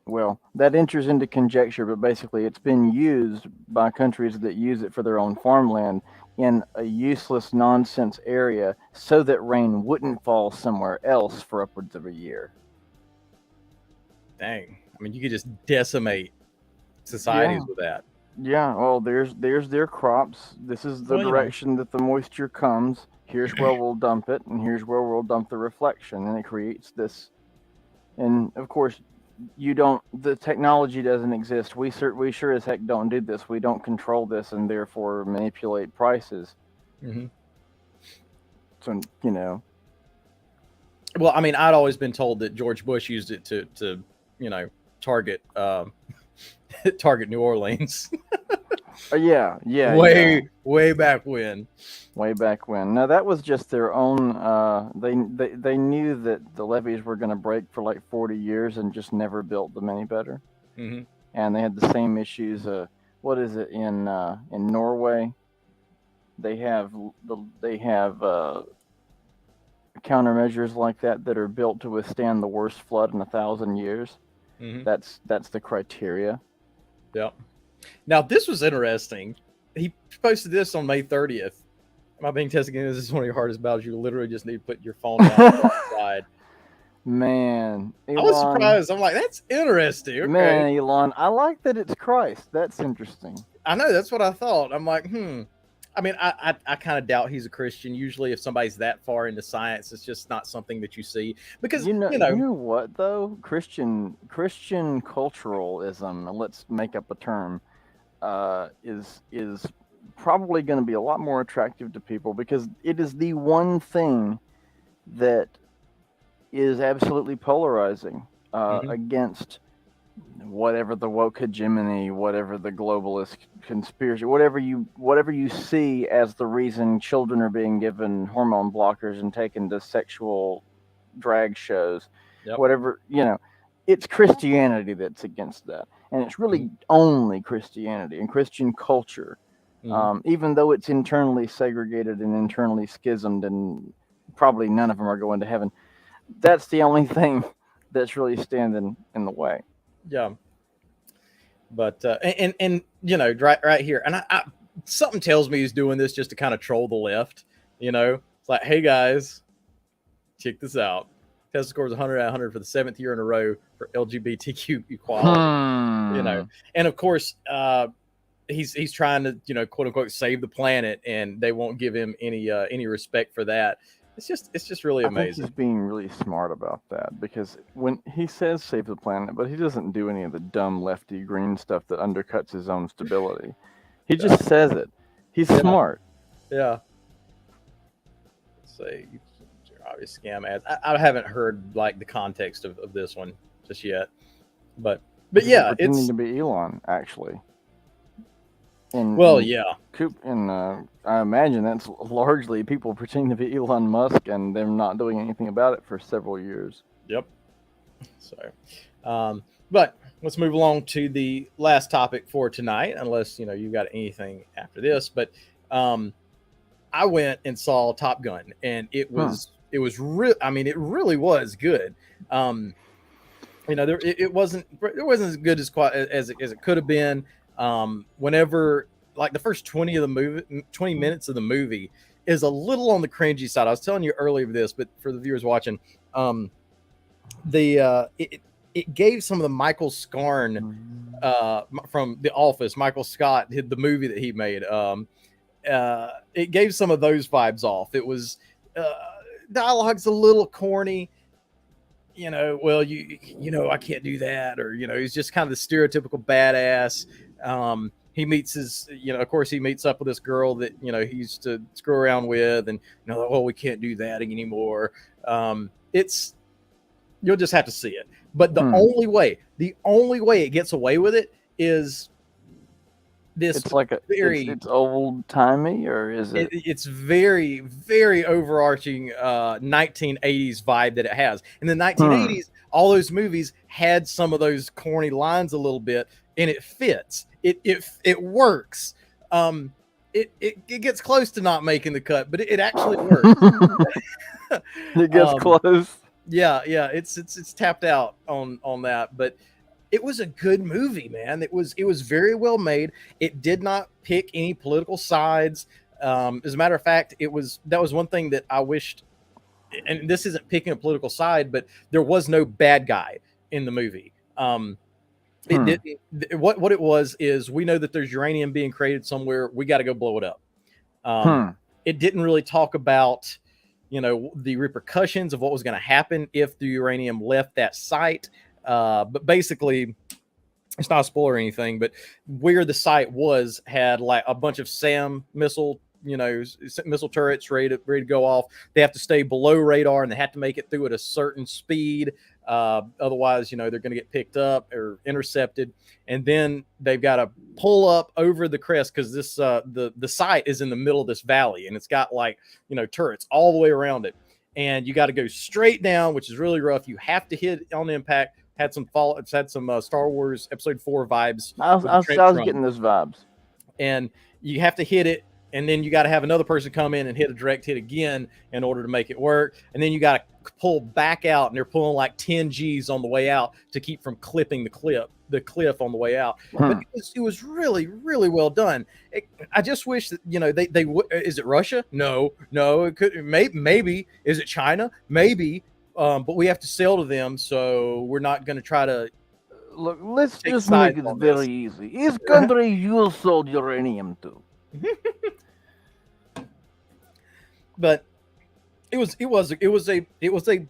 well, that enters into conjecture, but basically it's been used by countries that use it for their own farmland in a useless nonsense area so that rain wouldn't fall somewhere else for upwards of a year. Dang. I mean, you could just decimate Yeah. societies with that. Yeah, well, there's their crops. This is the Well, direction that the moisture comes. Here's where we'll dump it, and here's where we'll dump the reflection, and it creates this. And of course, you don't. The technology doesn't exist. We sure as heck don't do this. We don't control this, and therefore manipulate prices. hmm So you know, Well, I mean, I'd always been told that George Bush used it to target target New Orleans yeah, way back when. way back when. No, that was just their own. They knew that the levees were going to break for like 40 years and just never built them any better. Hmm And they had the same issues. What is it in Norway? They have countermeasures like that are built to withstand the worst flood in 1,000 years. hmm That's the criteria. Yep. Now this was interesting. He posted this on May 30th. Am I being tested again? This is one of your hardest battles. You literally just need to put your phone down outside. Man, I was Elon, surprised. I'm like, that's interesting. Okay. man, Elon, I like that it's Christ. That's interesting. I know, that's what I thought. I'm like, I mean, I kind of doubt he's a Christian. Usually, if somebody's that far into science, it's just not something that you see because You know what though? Christian culturalism, and let's make up a term, is probably going to be a lot more attractive to people because it is the one thing that is absolutely polarizing Mhm. against whatever the woke hegemony, whatever the globalist conspiracy, whatever you see as the reason children are being given hormone blockers and taken to sexual drag shows, Yep. whatever, it's Christianity that's against that, and it's really only Christianity and Christian culture. Mhm. Even though it's internally segregated and internally schismed, and probably none of them are going to heaven, that's the only thing that's really standing in the way. Yeah. But and right here, and I something tells me he's doing this just to kind of troll the left. It's like, hey guys, check this out. Tesla scores 100 out of 100 for the seventh year in a row for LGBTQ equality. Hmm. And of course, he's trying to quote unquote save the planet, and they won't give him any respect for that. It's just really I think he's amazing. being really smart about that, because when he says save the planet, but he doesn't do any of the dumb lefty green stuff that undercuts his own stability. He Yeah. just says it. He's Yeah. smart. Yeah. Let's see. Obvious scam ads. I haven't heard like the context of this one just yet, but He's yeah, pretending it's to be Elon, actually. And well, yeah, I imagine that's largely people pretending to be Elon Musk and them not doing anything about it for several years. yep. So, but let's move along to the last topic for tonight, unless you got anything after this. But I went and saw Top Gun, and it was real. I mean, it really was good. It wasn't as good as it could have been. Whenever like the first 20 minutes of the movie is a little on the cringy side. I was telling you earlier of this, but for the viewers watching, it gave some of the Michael Scarn from The Office. Michael Scott did the movie that he made. It gave some of those vibes off. It was dialogue's a little corny. Well, I can't do that, or he's just kind of the stereotypical badass. He meets of course, he meets up with this girl that he used to screw around with, and we can't do that anymore. It's You'll just have to see it. But the only way it gets away with it is this. It's like it's old timey, or is it? It's very, very overarching 1980s vibe that it has. In the 1980s, all those movies had some of those corny lines a little bit, and it fits. It works. It gets close to not making the cut, but it actually works. It gets close. Yeah, it's tapped out on that, but it was a good movie, man. It was very well made. It did not pick any political sides. As a matter of fact, that was one thing that I wished, and this isn't picking a political side, but there was no bad guy in the movie. It didn't. What it was is, we know that there's uranium being created somewhere. We got to go blow it up. It didn't really talk about, the repercussions of what was going to happen if the uranium left that site. But basically, it's not a spoiler or anything, but where the site was had like a bunch of SAM missile turrets ready to go off. They have to stay below radar, and they have to make it through at a certain speed. Otherwise, they're going to get picked up or intercepted. And then they've got to pull up over the crest, because this the site is in the middle of this valley, and it's got turrets all the way around it. And you got to go straight down, which is really rough. You have to hit on impact. Had some Star Wars Episode 4 vibes. I was getting those vibes. And you have to hit it, and then you got to have another person come in and hit a direct hit again in order to make it work. And then you got to pull back out, and they're pulling like 10 G's on the way out to keep from clipping the cliff on the way out. But it was really, really well done. I just wish that they would. Is it Russia? No. It could maybe. Is it China? Maybe. But we have to sell to them, so we're not going to try to. Look, let's just make it very easy. Is country you sold uranium to? But it was a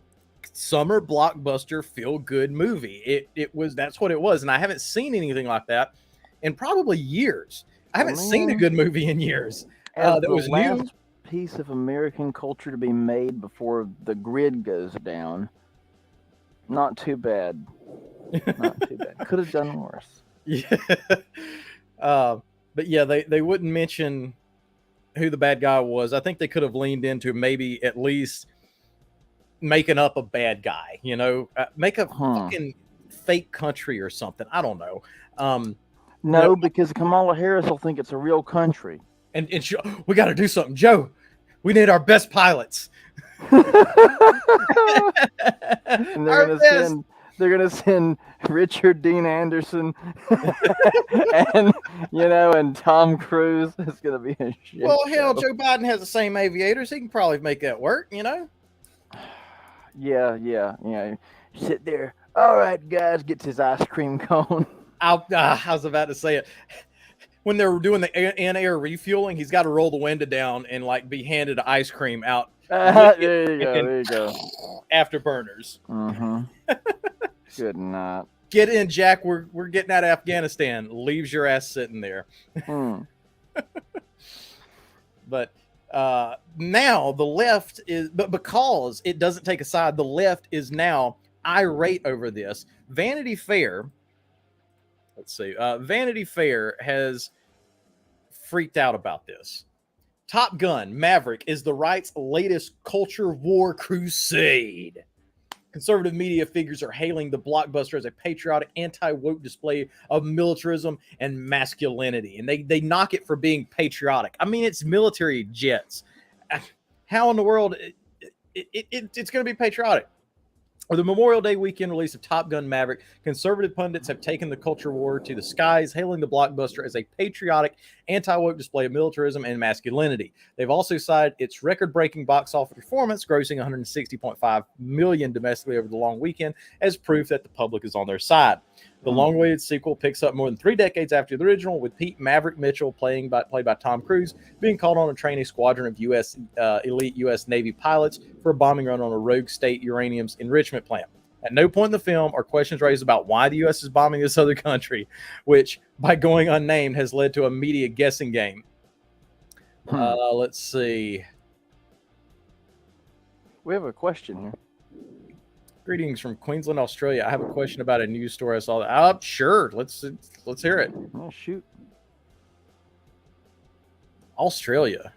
summer blockbuster feel good movie. That's what it was, and I haven't seen anything like that in probably years. I haven't seen a good movie in years. That was new. Piece of American culture to be made before the grid goes down. Not too bad. Not too bad. Could have done worse. Yeah. But yeah, they wouldn't mention who the bad guy was. I think they could have leaned into maybe at least making up a bad guy, make a fucking fake country or something. I don't know. No, because Kamala Harris will think it's a real country. And we got to do something, Joe. We need our best pilots. And they're gonna send Richard Dean Anderson and Tom Cruise. It's gonna be a shit. Well, hell, Joe Biden has the same aviators. He can probably make that work. Yeah. Sit there. All right, guys, gets his ice cream cone. I was about to say it. When they're doing the in-air refueling, he's got to roll the window down and be handed ice cream out. There you go. Afterburners. Good night. Get in, Jack. We're getting out of Afghanistan. Leaves your ass sitting there. But now the left is, but because it doesn't take a side, the left is now irate over this. Vanity Fair. Let's see. Vanity Fair has freaked out about this. Top Gun Maverick is the right's latest culture war crusade. Conservative media figures are hailing the blockbuster as a patriotic, anti-woke display of militarism and masculinity. And they knock it for being patriotic. I mean, it's military jets. How in the world it's going to be patriotic? Or the Memorial Day weekend release of Top Gun Maverick, conservative pundits have taken the culture war to the skies, hailing the blockbuster as a patriotic, anti-woke display of militarism and masculinity. They've also cited its record-breaking box office performance, grossing $160.5 million domestically over the long weekend, as proof that the public is on their side. The long-awaited sequel picks up more than 3 decades after the original, with Pete Maverick Mitchell, played by Tom Cruise, being called on to train a squadron of elite U.S. Navy pilots for a bombing run on a rogue state uranium's enrichment plant. At no point in the film are questions raised about why the U.S. is bombing this other country, which, by going unnamed, has led to a media guessing game. Let's see. We have a question here. Greetings from Queensland, Australia. I have a question about a news story I saw. Sure. Let's hear it. Oh, shoot. Australia.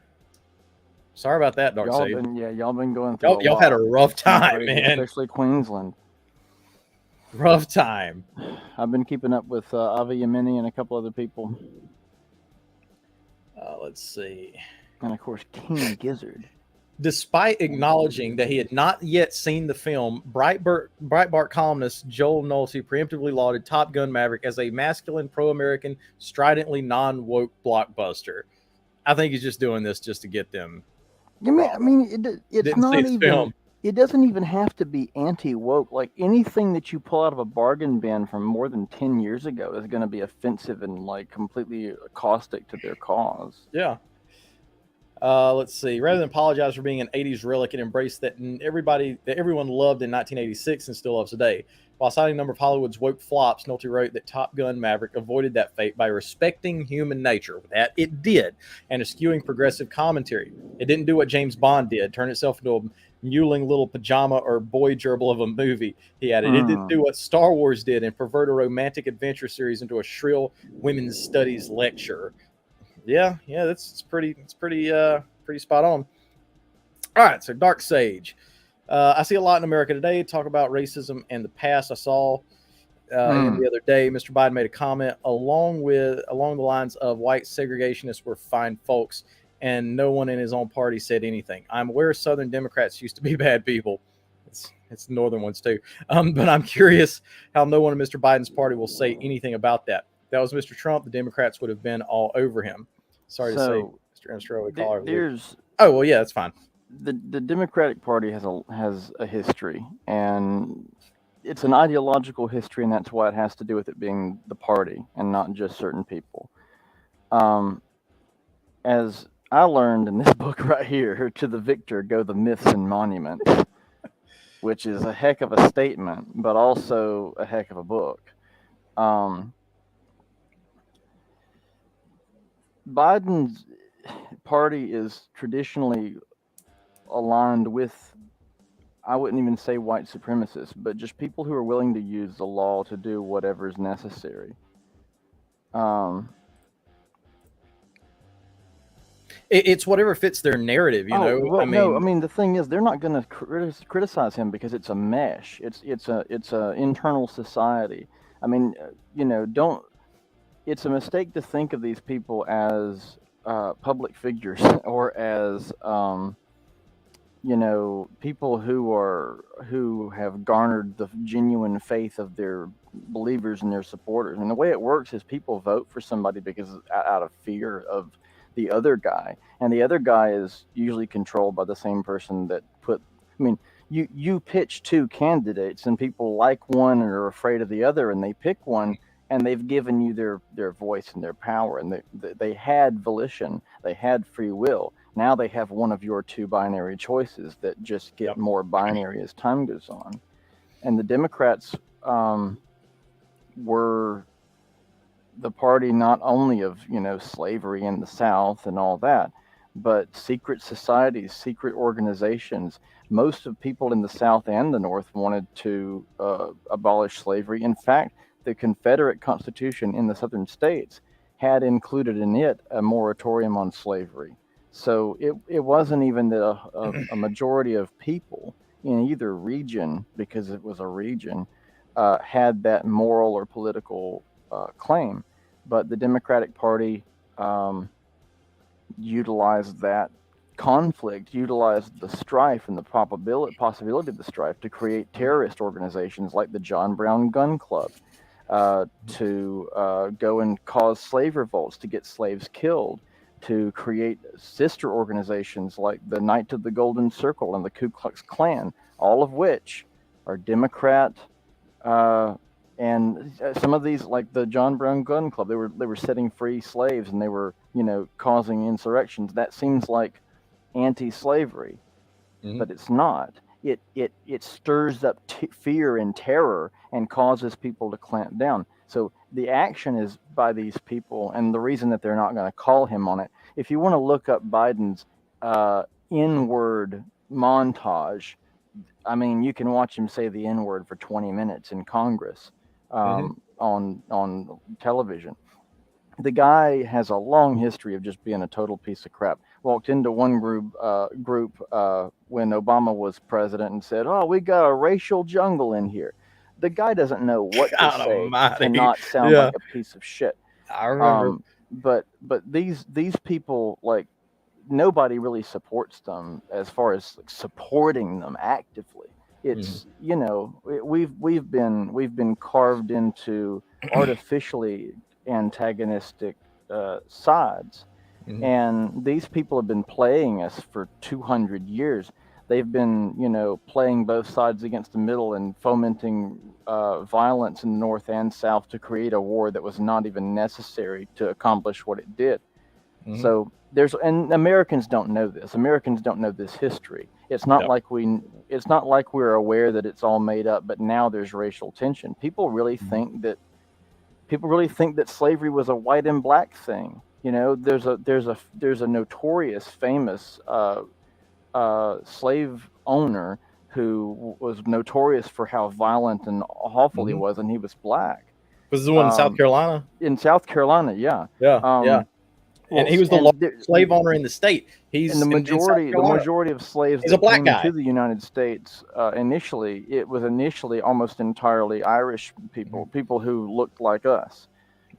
Sorry about that, Dark Y'all Sage. been going through Y'all had a rough It's been time, crazy, man. especially Queensland. Rough time. I've been keeping up with Avi Yemeni and a couple other people, Let's see. and of course King Gizzard. Despite acknowledging that he had not yet seen the film, Breitbart columnist Joel Nolte preemptively lauded Top Gun Maverick as a masculine, pro-American, stridently non-woke blockbuster. I think he's just doing this just to get them. I mean, it's Didn't see not the even. film. It doesn't even have to be anti-woke. Like anything that you pull out of a bargain bin from more than 10 years ago is going to be offensive and like completely caustic to their cause. Yeah. Let's see. Rather than apologize for being an 80s relic, it embraced that everyone loved in 1986 and still loves today. While citing a number of Hollywood's woke flops, Nolte wrote that Top Gun Maverick avoided that fate by respecting human nature. That it did, and eschewing progressive commentary. It didn't do what James Bond did, turn itself into a mewling little pajama or boy gerbil of a movie. He added, it didn't do what Star Wars did and pervert a romantic adventure series into a shrill women's studies lecture. Yeah, it's pretty spot on. All right, so Dark Sage. I see a lot in America today talk about racism and the past. I saw the other day, Mr. Biden made a comment along the lines of white segregationists were fine folks, and no one in his own party said anything. I'm aware Southern Democrats used to be bad people. It's northern ones too. But I'm curious how no one in Mr. Biden's party will say anything about that. If that was Mr. Trump, the Democrats would have been all over him. Sorry to say, Mr. Amstrad. There's oh well, yeah, that's fine. The Democratic Party has a history, and it's an ideological history, and that's why it has to do with it being the party and not just certain people. As I learned in this book right here, to the victor go the myths and monuments, which is a heck of a statement, but also a heck of a book. Biden's party is traditionally aligned with, I wouldn't even say white supremacists, but just people who are willing to use the law to do whatever is necessary. It's whatever fits their narrative, you know. Well, I mean, the thing is, they're not going to criticize him because it's a mesh. It's a internal society. I mean, it's a mistake to think of these people as public figures or as people who have garnered the genuine faith of their believers and their supporters. And the way it works is people vote for somebody because out of fear of the other guy, and the other guy is usually controlled by the same person that you pitch two candidates and people like one and are afraid of the other, and they pick one, and they've given you their voice and their power, and they had volition, they had free will. Now they have one of your two binary choices that just get more binary as time goes on. And the Democrats were the party not only of slavery in the South and all that, but secret societies, secret organizations. Most of people in the South and the North wanted to abolish slavery. In fact, the Confederate Constitution in the Southern states had included in it a moratorium on slavery. So it wasn't even that a majority of people in either region, because it was a region, had that moral or political claim. But the Democratic Party utilized that conflict, utilized the strife and the possibility of the strife to create terrorist organizations like the John Brown Gun Club, to go and cause slave revolts, to get slaves killed, to create sister organizations like the Knights of the Golden Circle and the Ku Klux Klan, all of which are Democrat. And some of these, like the John Brown Gun Club, they were setting free slaves, and they were causing insurrections. That seems like anti-slavery, but it's not. It stirs up fear and terror and causes people to clamp down. So the action is by these people, and the reason that they're not going to call him on it. If you want to look up Biden's inward montage I mean, you can watch him say the N word for 20 minutes in Congress, Hmm. on television. The guy has a long history of just being a total piece of crap. Walked into one group when Obama was president and said, "Oh, we got a racial jungle in here." The guy doesn't know what to God say to Almighty. not sound Yeah, like a piece of shit. I remember. But these people, like, nobody really supports them as far as like supporting them actively. Hmm. It's, we've been carved into artificially antagonistic sides, Hmm. and these people have been playing us for 200 years. They've been, playing both sides against the middle and fomenting violence in the north and south to create a war that was not even necessary to accomplish what it did. Hmm. So and Americans don't know this. Americans don't know this history. Yep. It's not like we're aware that it's all made up, but now there's racial tension. People really think that slavery was a white and black thing. There's a notorious famous slave owner who was notorious for how violent and awful he Hmm. was, and he was black. Was this the one in South Um, Carolina? in South Carolina, yeah. Yeah, yeah. Um, And well, he was the largest and slave owner in the state. and He's in South the Carolina. majority of slaves He's a that black came guy. to the United States, initially, it was initially almost entirely Irish Hmm. people who looked like us,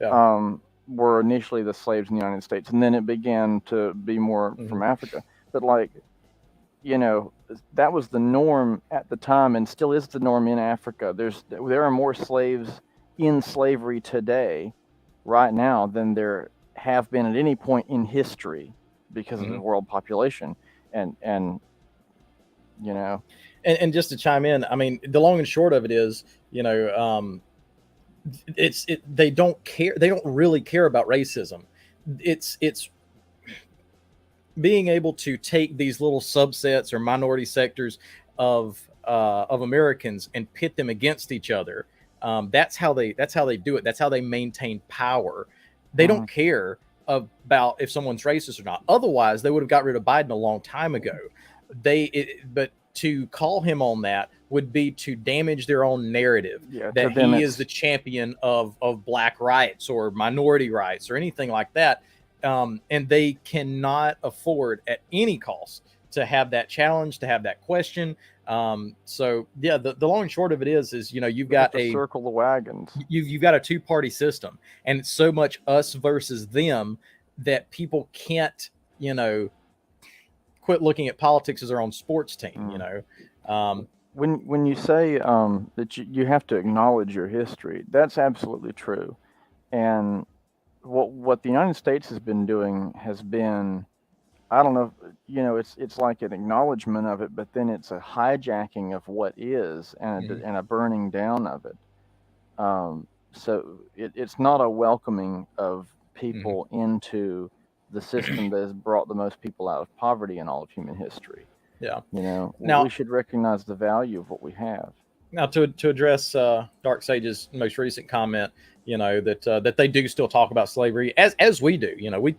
Yeah. um, were initially the slaves in the United States, and then it began to be more Hmm. from Africa. But, like, you know, that was the norm at the time, and still is the norm in Africa. There are more slaves in slavery today, right now, than there have been at any point in history because of Hmm. the world population. And you know, And just to chime in, I mean, the long and short of it is, you know, they don't care. They don't really care about racism. It's being able to take these little subsets or minority sectors of Americans and pit them against each other. That's how they do it. That's how they maintain power. They don't mhm. care about if someone's racist or not. Otherwise, they would have got rid of Biden a long time ago. But to call him on that would be to damage their own narrative Yeah, to that them he is it's the champion of black rights or minority rights or anything like that. And they cannot afford at any cost to have that challenge, to have that question. So yeah, the long and short of it is you've we have got to circle the wagons. you've got a two-party system, and it's so much us versus them that people can't you know quit looking at politics as their own sports team. Mm. Um, When you say that you have to acknowledge your history, that's absolutely true. And what the United States has been doing has been, I don't know, it's like an acknowledgement of it, but then it's a hijacking of what is, mhm, and a burning down of it. So it's not a welcoming of mhm. people into the system that has brought the most people out of poverty in all of human history. Yeah. We Now, should recognize the value of what we have. to address Dark Sage's most recent comment, that they do still talk about slavery as we do.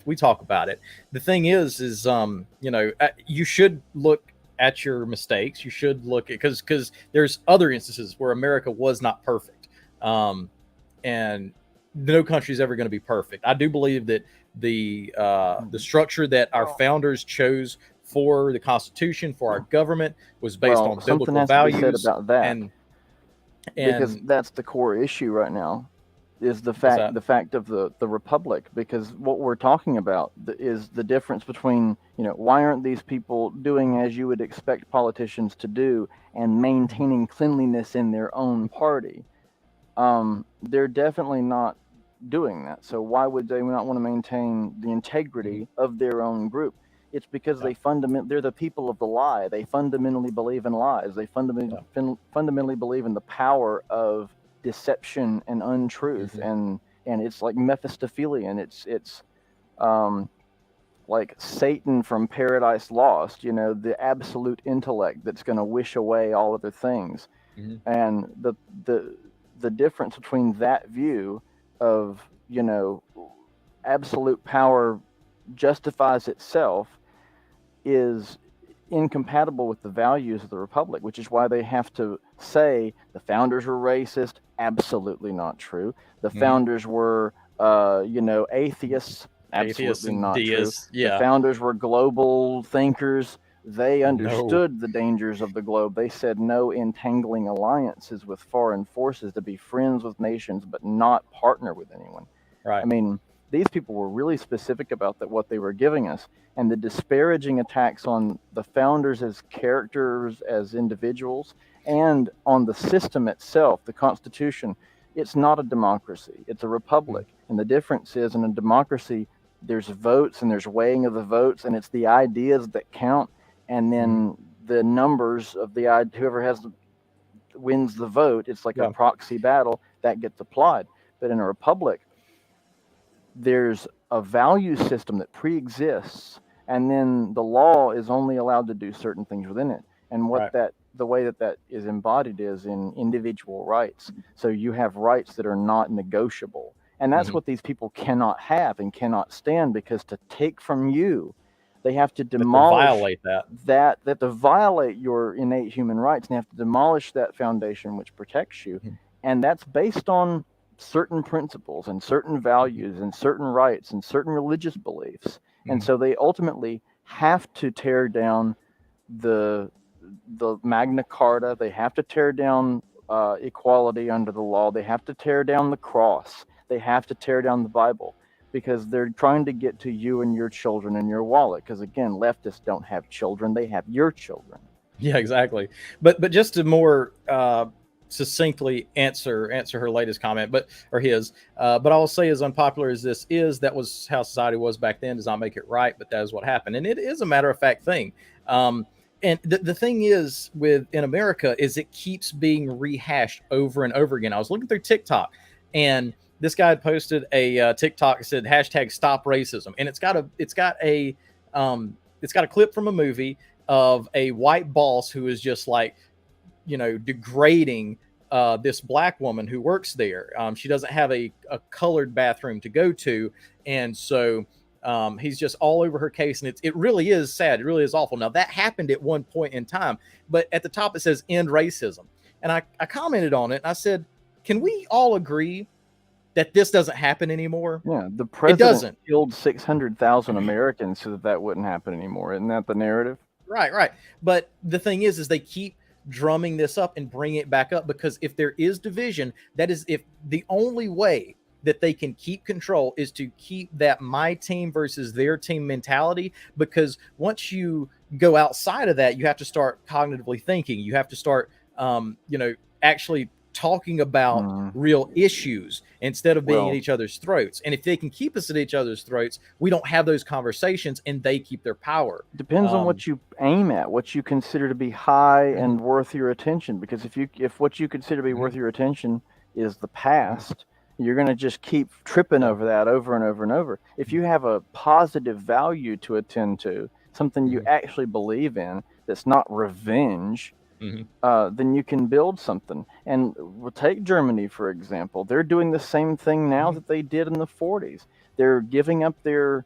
We talk about it. The thing is you should look at your mistakes. You should look at because there's other instances where America was not perfect, and no country is ever going to be perfect. I do believe that the structure that our Well, founders chose for the Constitution, for our government, was based well, on something biblical has to be said values. about that, and because and that's the core issue right now, is the what's fact that? the fact of the republic. Because what we're talking about is the difference between, why aren't these people doing as you would expect politicians to do and maintaining cleanliness in their own party. They're definitely not doing that. So why would they not want to maintain the Mhm. integrity of their own group? It's because Yeah, they're the people of the lie. They fundamentally believe in lies. They yeah. fundamentally believe in the power of deception and untruth, Hmm. and it's like Mephistophelian. It's um like Satan from Paradise Lost, the absolute intellect that's going to wish away all other things. Hmm. And the the difference between that view of, absolute power justifies itself, is incompatible with the values of the republic, which is why they have to say the founders were racist. Absolutely not true. The Mhm. founders were, atheists. Atheists Absolutely and not true. deists. The Yeah. founders were global thinkers. They No. understood the dangers of the globe. They said no entangling alliances with foreign forces, to be friends with nations, but not partner with anyone. I Right. mean, these people were really specific about that, what they were giving us. And the disparaging attacks on the founders as characters, as individuals, and on the system itself, the Constitution. It's not a democracy, it's a Mhm. republic. And the difference is, in a democracy, there's votes and there's weighing of the votes, and it's the ideas that count. And Mhm. then the numbers of whoever wins the vote, it's like a Yeah. proxy battle that gets applied. But in a republic, there's a value system that pre-exists, and then the law is only allowed to do certain things within it. And Right. the way that is embodied is in individual rights. So you have rights that are not negotiable, and that's Mhm. what these people cannot have and cannot stand, because to take from you, they have to But to demolish violate that. that to violate your innate human rights, and they have to demolish that foundation which protects you. Mhm. And that's based on certain principles and certain Mhm. values and certain rights and certain religious beliefs. And Mhm. so they ultimately have to tear down the Magna Carta. They have to tear down equality under the law. They have to tear down the cross. They have to tear down the Bible, because they're trying to get to you and your children and your wallet. Because again, leftists don't have children; they have your children. Yeah, exactly. But just to more succinctly answer her latest comment, but or his. But I'll say, as unpopular as this is, that was how society was back then. Does not make it right, but that is what happened, and it is a matter of fact thing. Um, and the thing is with in America is it keeps being rehashed over and over again. I was looking through TikTok, and this guy had posted a TikTok that said hashtag stop racism, and it's got a clip from a movie of a white boss who is just like, degrading this black woman who works there. She doesn't have a colored bathroom to go to, and so he's just all over her case, and it really is sad. It really is awful. Now that happened at one point in time, but at the top it says end racism, and I commented on it and I said, can we all agree that this doesn't happen anymore? Yeah, the It president doesn't. killed 600,000 Americans so that that wouldn't happen anymore. Isn't that the narrative? Right, right. But the thing is they keep drumming this up and bring it back up, because if there is division, that is, if the only way that they can keep control is to keep that my team versus their team mentality. Because once you go outside of that, you have to start cognitively thinking. You have to start, actually talking about Mm. real issues instead of being at Well, each other's throats. And if they can keep us at each other's throats, we don't have those conversations, and they keep their power. depends on Um, what you aim at, what you consider to be high mhm, and worth your attention. Because if what you consider to be mhm, worth your attention is the mhm. past, you're going to just keep tripping Yeah. over that over and over and over. If Mhm, you have a positive value to attend to, something you mhm, actually believe in, that's not revenge, mhm, then you can build something. And we'll take Germany, for example. They're doing the same thing now mhm, that they did in the 40s. They're giving up or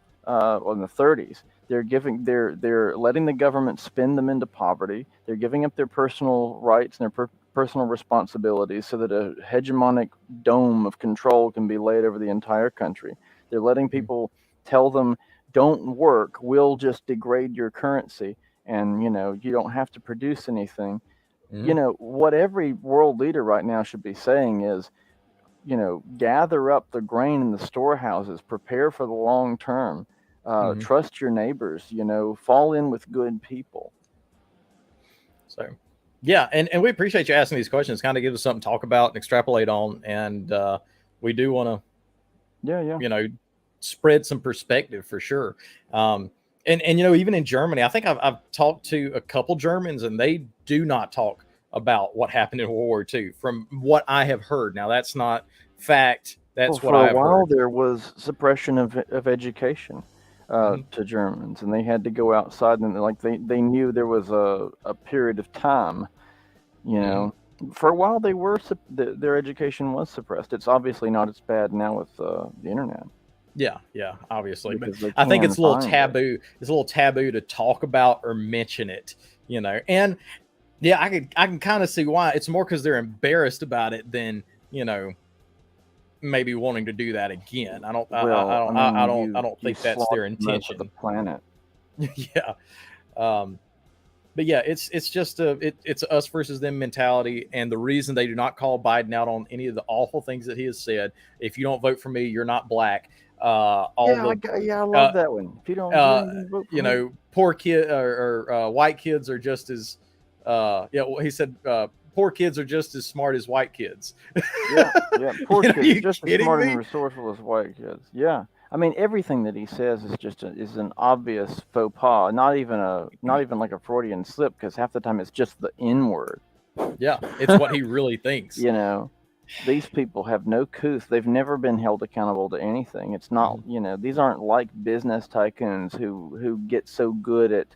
in the 30s. They're letting the government spin them into poverty. They're giving up their personal rights and their personal responsibilities so that a hegemonic dome of control can be laid over the entire country. They're letting mhm, people tell them, don't work, we'll just degrade your currency, and you don't have to produce anything. mhm, What every world leader right now should be saying is, gather up the grain in the storehouses, prepare for the long term, mhm. trust your neighbors, fall in with good people. So, yeah, and we appreciate you asking these questions. Kind of gives us something to talk about and extrapolate on, and we do want to, Yeah, yeah. you know, spread some perspective for sure. Um, and even in Germany, I think I've talked to a couple Germans, and they do not talk about what happened in World War II, from what I have heard. Now, that's not fact. Well, That's what for a I have while heard. there was suppression of education Hmm. to Germans, and they had to go outside, and like they knew there was a period of time. You Hmm. know, for a while their education was suppressed. It's obviously not as bad now with the internet. Yeah, obviously, but because they I think can it's a little find it. taboo. It's a little taboo to talk about or mention it, And yeah, I can kind of see why. It's more because they're embarrassed about it than you know maybe wanting to do that again. Well, I mean, I you don't you think that's their slaughtered most of the intention. planet. Yeah. Um, but yeah, it's just it's us versus them mentality, and the reason they do not call Biden out on any of the awful things that he has said. If you don't vote for me, you're not black. All Yeah, the yeah, I love uh, that one. If you don't do anything, vote for me. poor kid or white kids are just as yeah. Well, he said poor kids are just as smart as white kids. Yeah, yeah. Poor Are kids, you just as kidding smart and me? resourceful as white kids. Yeah, I mean everything that he says is is an obvious faux pas. Not even like a Freudian slip, because half the time it's just the N word. Yeah, it's what he really thinks. You know, these people have no couth. They've never been held accountable to anything. It's not, Mhm. these aren't like business tycoons who get so good at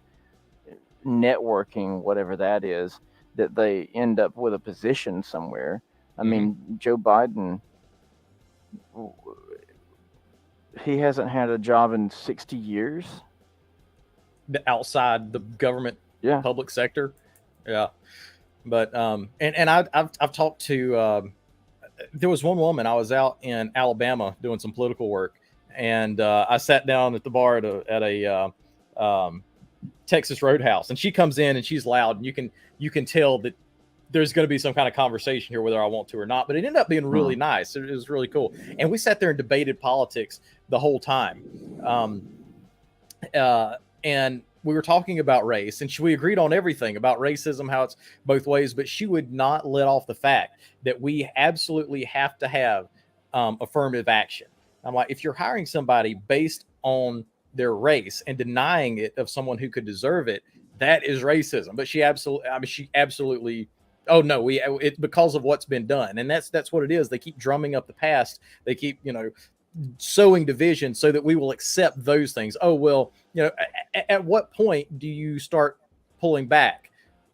networking, whatever that is, that they end up with a position somewhere. I Mhm. mean, Joe Biden, he hasn't had a job in 60 years. Outside the government Yeah. public sector. Yeah. But and I've talked to there was one woman. I was out in Alabama doing some political work, and I sat down at the bar at a um, Texas Roadhouse, and she comes in and she's loud, and you can tell that there's going to be some kind of conversation here, whether I want to or not. But it ended up being Hmm. really nice. It was really cool, and we sat there and debated politics the whole time. Um, and we were talking about race, and we agreed on everything about racism, how it's both ways. But she would not let off the fact that we absolutely have to have affirmative action. I'm like, if you're hiring somebody based on their race and denying it of someone who could deserve it, that is racism. But she absolutely. Oh no, it's because of what's been done, and that's what it is. They keep drumming up the past. They keep sowing division so that we will accept those things. Oh, well, at what point do you start pulling back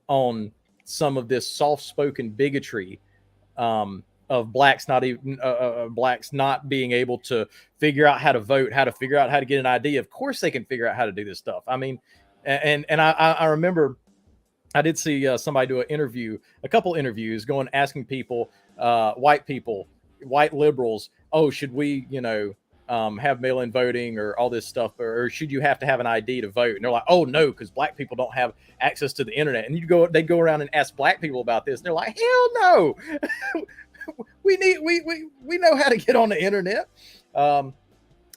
on some of this soft-spoken bigotry of blacks not being able to figure out how to vote, how to figure out how to get an ID? Of course, they can figure out how to do this stuff. I mean, and I remember I did see somebody do a couple interviews, going asking people, white people, white liberals, oh, should we, have mail-in voting or all this stuff, or should you have to have an ID to vote? And they're like, oh no, because black people don't have access to the internet. And they go around and ask black people about this, and they're like, hell no, we know how to get on the internet.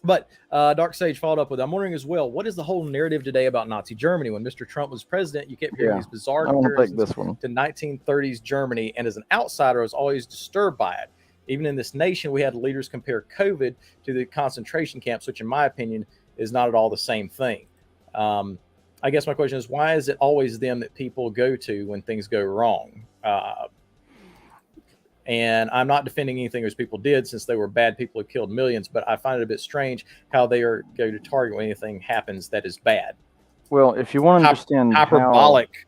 But Dark Sage followed up with, I'm wondering as well, what is the whole narrative today about Nazi Germany? When Mr. Trump was president, you kept hearing Yeah. these bizarre I want to take comparisons this one. to 1930s Germany, and as an outsider, I was always disturbed by it. Even in this nation, we had leaders compare COVID to the concentration camps, which, in my opinion, is not at all the same thing. I guess my question is, why is it always them that people go to when things go wrong? And I'm not defending anything those people did, since they were bad people who killed millions, but I find it a bit strange how they are go to target when anything happens that is bad. Well, if you want to understand Hyperbolic.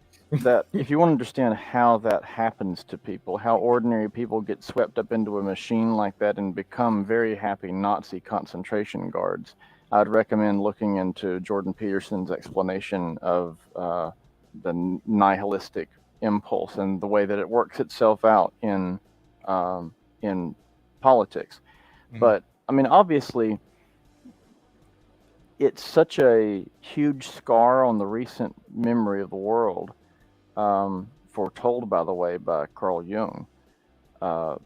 if you want to understand how that happens to people, how ordinary people get swept up into a machine like that and become very happy Nazi concentration guards, I'd recommend looking into Jordan Peterson's explanation of the nihilistic impulse and the way that it works itself out in politics. Mhm. But I mean, obviously, it's such a huge scar on the recent memory of the world, foretold, by the way, by Carl Jung, uh,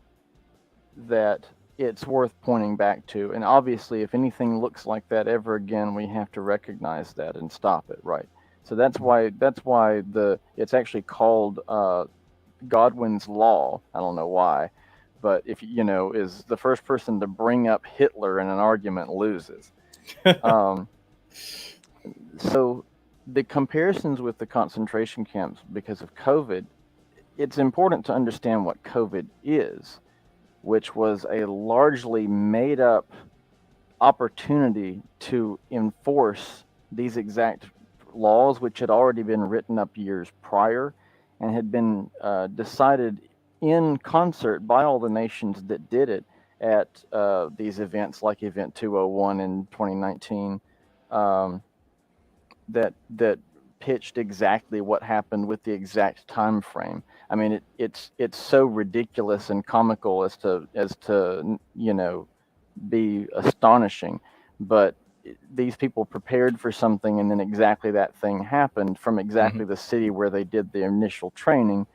that it's worth pointing back to. And obviously, if anything looks like that ever again, we have to recognize that and stop it, right? So that's why it's actually called Godwin's law. I don't know why, but if is the first person to bring up Hitler in an argument loses. So the comparisons with the concentration camps because of COVID, it's important to understand what COVID is, which was a largely made up opportunity to enforce these exact laws, which had already been written up years prior and had been decided in concert by all the nations that did it at these events like Event 201 in 2019, um, that pitched exactly what happened with the exact time frame. I mean, it's so ridiculous and comical as to be astonishing, but these people prepared for something, and then exactly that thing happened from Hmm. exactly the city where they did the initial training,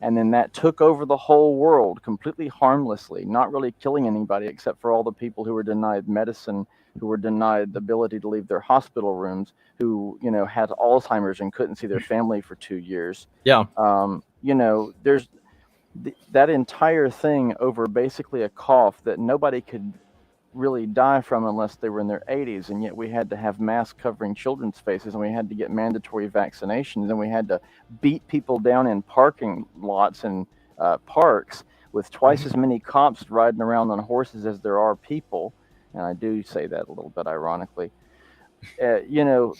and then that took over the whole world completely harmlessly, not really killing anybody except for all the people who were denied medicine, who were denied the ability to leave their hospital rooms, who had Alzheimer's and couldn't see their family for 2 years. Yeah. There's that entire thing over basically a cough that nobody could really die from unless they were in their 80s, and yet we had to have masks covering children's faces, and we had to get mandatory vaccinations, and we had to beat people down in parking lots and parks with twice Hmm. as many cops riding around on horses as there are people. And I do say that a little bit ironically. uh, you know,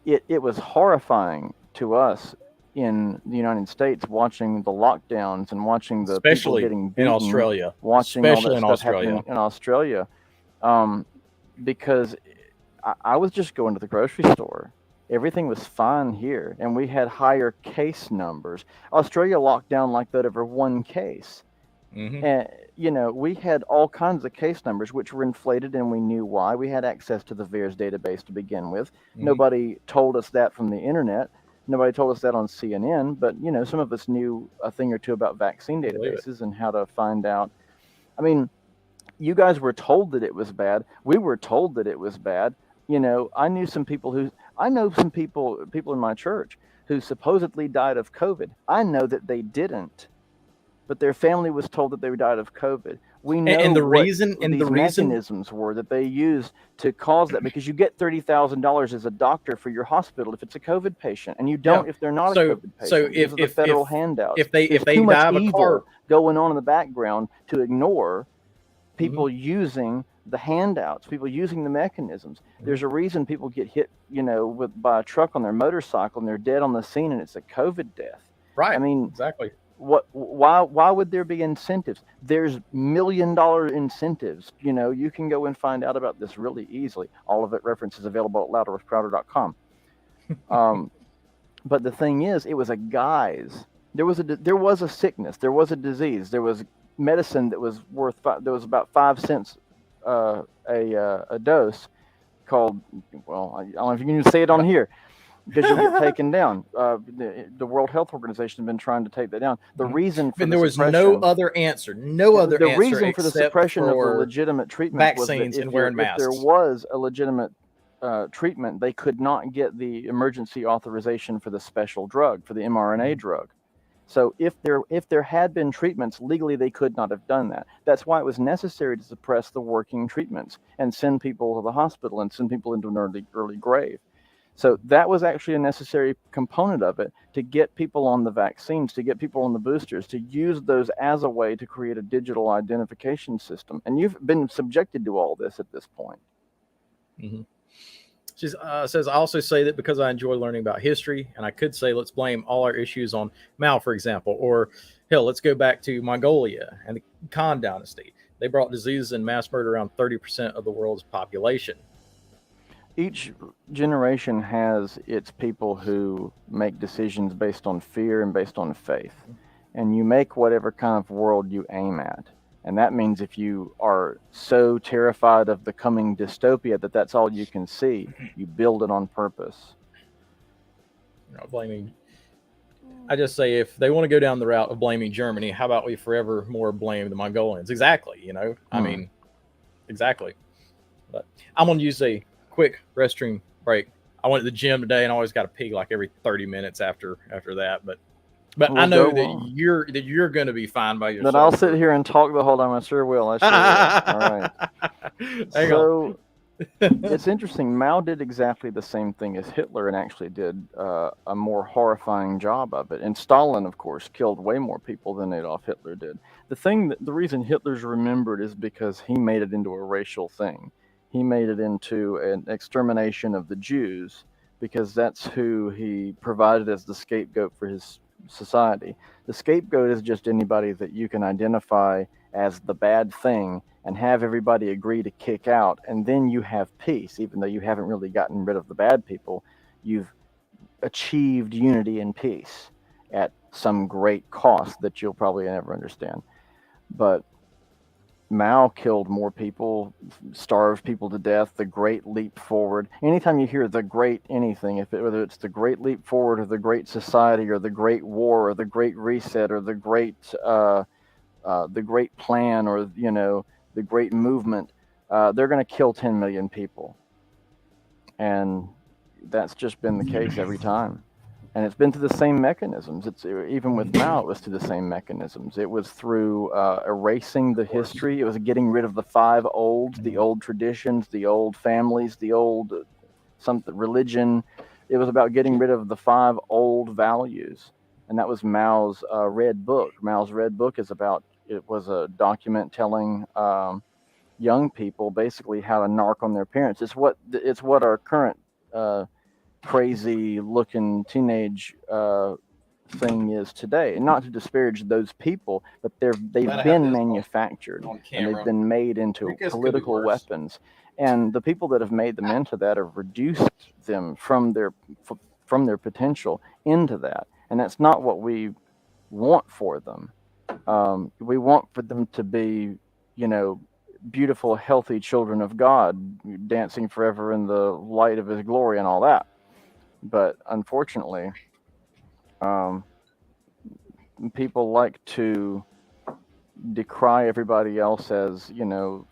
it was horrifying to us in the United States, watching the lockdowns and watching the people Especially getting in beaten, Australia. watching all Especially that in stuff happening Australia. in Australia. Um, because I was just going to the grocery store. Everything was fine here, and we had higher case numbers. Australia locked down like that over one case. Hmm. And we had all kinds of case numbers which were inflated, and we knew why. We had access to the VAERS database to begin with. Hmm. Nobody told us that from the internet. Nobody told us that on CNN, but some of us knew a thing or two about vaccine I believe it. databases and how to find out. I mean, you guys were told that it was bad. We were told that it was bad. I know some people in my church who supposedly died of COVID. I know that they didn't, but their family was told that they died of COVID. We know And the what reason and the these reason mechanisms were that they used to cause that, because you get $30,000 as a doctor for your hospital if it's a COVID patient, and you yeah. don't if they're not a So COVID so patient because of the federal handouts. if There's they too much die of a car. evil going on in the background to ignore Hmm. people using the handouts, people using the mechanisms. Hmm. There's a reason people get hit, by a truck on their motorcycle and they're dead on the scene, and it's a COVID death. I Right. mean, Exactly. why would there be incentives? There's $1 million incentives. You can go and find out about this really easily. All of it references available at louderwithcrowder.com. Um, but the thing is, it was a guise. There was a sickness, there was a disease, there was medicine that was that was about 5 cents a dose, called, well, I don't know if you can even say it on here because you'll get taken down. The World Health Organization has been trying to take that down. The Mhm. reason for And the there was no suppression, other answer. No other the answer reason for the except suppression of the for legitimate treatments was that vaccines and wearing if there masks. was a legitimate treatment, they could not get the emergency authorization for the special drug, for the mRNA Mhm. drug. So if there had been treatments legally, they could not have done that. That's why it was necessary to suppress the working treatments and send people to the hospital and send people into an early grave. So that was actually a necessary component of it, to get people on the vaccines, to get people on the boosters, to use those as a way to create a digital identification system. And you've been subjected to all this at this point. Mhm. She says, I also say that because I enjoy learning about history, and I could say, let's blame all our issues on Mao, for example, or hell, let's go back to Mongolia and the Khan dynasty. They brought diseases and mass murder around 30% of the world's population. Each generation has its people who make decisions based on fear and based on faith. And you make whatever kind of world you aim at. And that means if you are so terrified of the coming dystopia that that's all you can see, you build it on purpose. Blaming. I just say if they want to go down the route of blaming Germany, how about we forever more blame the Mongolians? Exactly. I Hmm. mean, exactly. But I'm gonna use a quick restroom break. I went to the gym today and I always got to pee like every 30 minutes after that. But I We'll know go that on. you're going to be fine by But I'll yourself. sit here and talk the whole time. I sure will. I sure will. All right. Hang on. So it's interesting. Mao did exactly the same thing as Hitler, and actually did a more horrifying job of it. And Stalin, of course, killed way more people than Adolf Hitler did. The reason Hitler's remembered is because he made it into a racial thing. He made it into an extermination of the Jews, because that's who he provided as the scapegoat for his society. The scapegoat is just anybody that you can identify as the bad thing and have everybody agree to kick out, and then you have peace, even though you haven't really gotten rid of the bad people. You've achieved unity and peace at some great cost that you'll probably never understand. But Mao killed more people, starved people to death. The Great Leap Forward. Anytime you hear the Great anything, whether it's the Great Leap Forward or the Great Society or the Great War or the Great Reset or the Great Plan or the Great Movement, they're going to kill 10 million people, and that's just been the case every time. And it's been through the same mechanisms. It's even with Mao, it was through the same mechanisms. It was through erasing the history. It was getting rid of the five olds, the old traditions, the old families, the old something religion. It was about getting rid of the five old values, and that was Mao's Red Book. Mao's Red Book it was a document telling young people basically how to narc on their parents. It's what our current crazy looking teenage thing is today. And not to disparage those people, but they've been manufactured and they've been made into political weapons. And the people that have made them into that have reduced them from their potential into that. And that's not what we want for them. We want for them to be, beautiful, healthy children of God, dancing forever in the light of His glory and all that. But unfortunately, people like to decry everybody else as,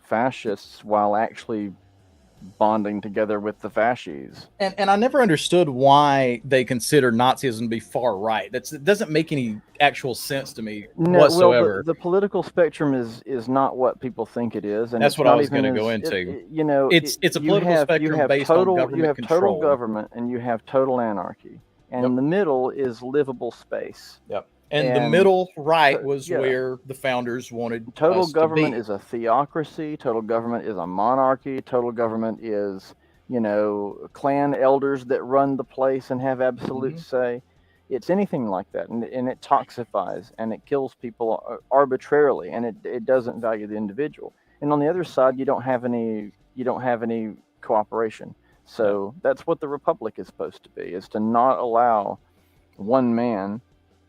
fascists while actually bonding together with the fascies. And I never understood why they consider Nazism to be far right. It doesn't make any actual sense to me whatsoever. Well, the political spectrum is not what people think it is, and that's what I was going to go into. It's a political spectrum based on government control. Total government, and you have total anarchy, and in the middle is livable space. Yep. And the middle right was where the founders wanted total us government to be. is a theocracy. Total government is a monarchy. Total government is, clan elders that run the place and have absolute say. It's anything like that, and it toxifies and it kills people arbitrarily, and it doesn't value the individual. And on the other side, you don't have any cooperation. So that's what the republic is supposed to be: is to not allow one man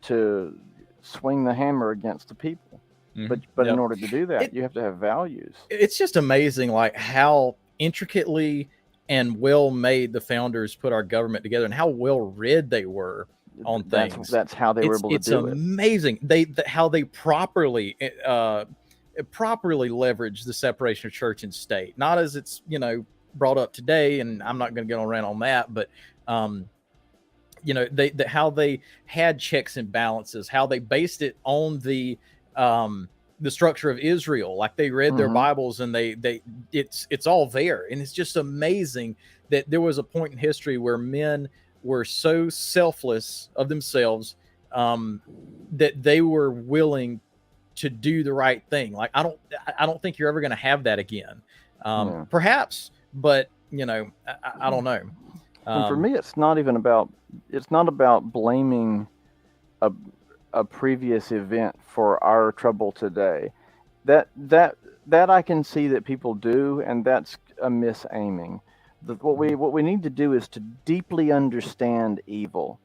to swing the hammer against the people. But in order to do that, you have to have values. It's just amazing, like how intricately and well made the founders put our government together, and how well read they were on things. That's how they were able to do it. It's amazing how they properly leverage the separation of church and state, not as it's brought up today. And I'm not going to get on rant on that, but how they had checks and balances, how they based it on the structure of Israel. Like they read their Bibles, and it's all there. And it's just amazing that there was a point in history where men were so selfless of themselves that they were willing to do the right thing. Like I don't think you're ever going to have that again. Perhaps, but I don't know. And for me, it's not about blaming a previous event for our trouble today. That I can see that people do, and that's a misaiming. What we need to do is to deeply understand evil,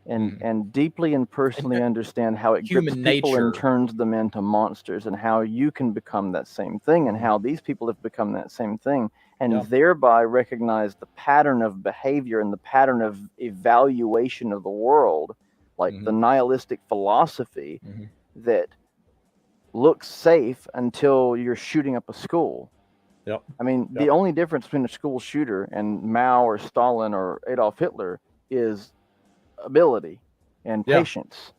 and deeply and personally understand how it grips people and turns them into monsters, and how you can become that same thing, and how these people have become that same thing. And thereby recognize the pattern of behavior and the pattern of evaluation of the world, like the nihilistic philosophy that looks safe until you're shooting up a school. I mean, the only difference between a school shooter and Mao or Stalin or Adolf Hitler is ability and patience.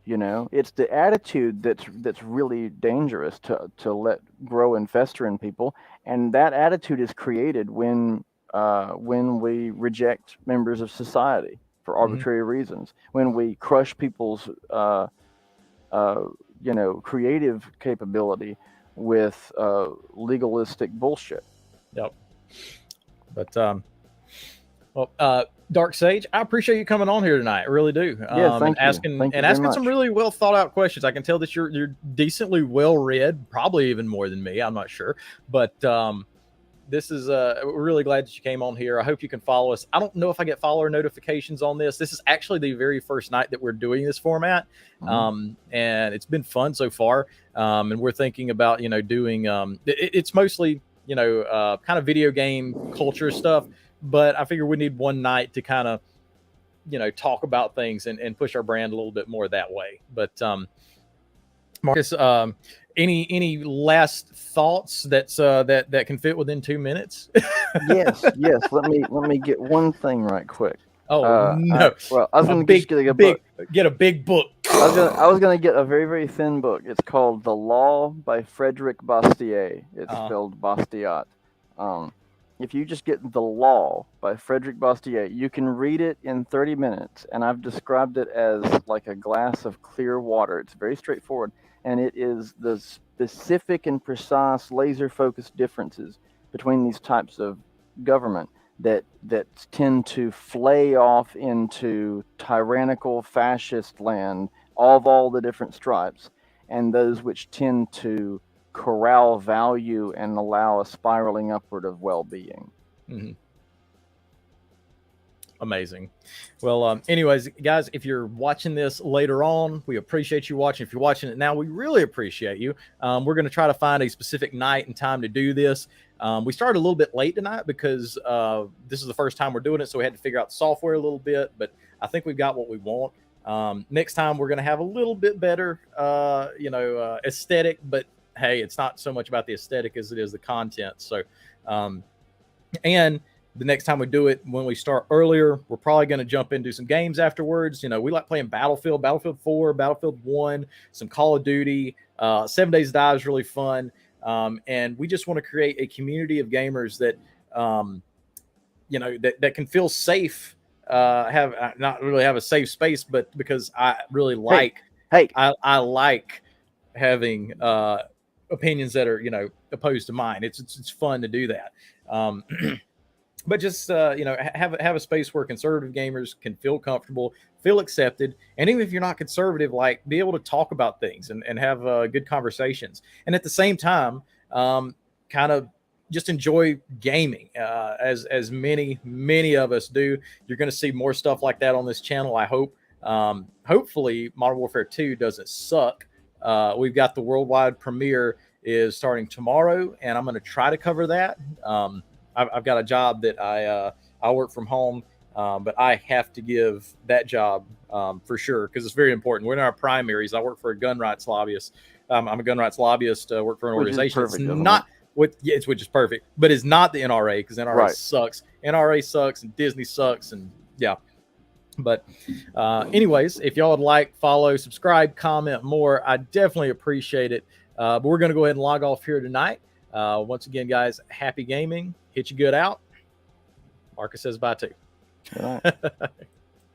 It's the attitude that's really dangerous to let grow and fester in people, and that attitude is created when we reject members of society for arbitrary reasons, when we crush people's creative capability with legalistic bullshit. But Well, Dark Sage, I appreciate you coming on here tonight. I really do. Yeah, And thank you. Thank you very asking much. some really well thought out questions. I can tell that you're decently well read, probably even more than me. I'm not sure, but this is we're really glad that you came on here. I hope you can follow us. I don't know if I get follower notifications on this. This is actually the very first night that we're doing this format, and it's been fun so far. And we're thinking about doing it's mostly kind of video game culture stuff. But I figure we need one night to kind of, talk about things and push our brand a little bit more that way. But Marcus, any last thoughts that can fit within 2 minutes? Yes. Let me get one thing right quick. Oh no! I was going to get a book. Get a big book. I was gonna get a very, very thin book. It's called The Law by Frederick Bastiat. It's spelled Bastiat. If you just get The Law by Frederick Bastiat, you can read it in 30 minutes. And I've described it as like a glass of clear water. It's very straightforward. And it is the specific and precise laser-focused differences between these types of government that tend to flay off into tyrannical fascist land of all the different stripes, and those which tend to corral value and allow a spiraling upward of well-being. Mm-hmm. Amazing. Well, anyways, guys, if you're watching this later on, we appreciate you watching. If you're watching it now, we really appreciate you. We're going to try to find a specific night and time to do this. We started a little bit late tonight because this is the first time we're doing it, so we had to figure out the software a little bit, but I think we've got what we want. Next time, we're going to have a little bit better, aesthetic, but hey, it's not so much about the aesthetic as it is the content. So, and the next time we do it, when we start earlier, we're probably going to jump into some games afterwards. We like playing Battlefield 4, Battlefield 1, some Call of Duty. 7 Days to Die is really fun. And we just want to create a community of gamers that, that can feel safe, not really have a safe space, but because I really like, I like having opinions that are, opposed to mine. It's fun to do that. But just have a space where conservative gamers can feel comfortable, feel accepted, and even if you're not conservative, like be able to talk about things and have good conversations, and at the same time, kind of just enjoy gaming as many of us do. You're going to see more stuff like that on this channel, I hope. Hopefully, Modern Warfare 2 doesn't suck. We've got the worldwide premiere is starting tomorrow, and I'm going to try to cover that. I've got a job that I work from home, but I have to give that job for sure because it's very important. We're in our primaries. I work for a gun rights lobbyist. I'm a gun rights lobbyist. Work for an organization. It's not which is perfect, but it's not the NRA because NRA sucks. NRA sucks and Disney sucks and yeah. But anyways, if y'all would like, follow, subscribe, comment more, I definitely appreciate it. But we're going to go ahead and log off here tonight. Once again, guys, happy gaming. Hit you good out. Marcus says bye too. All right.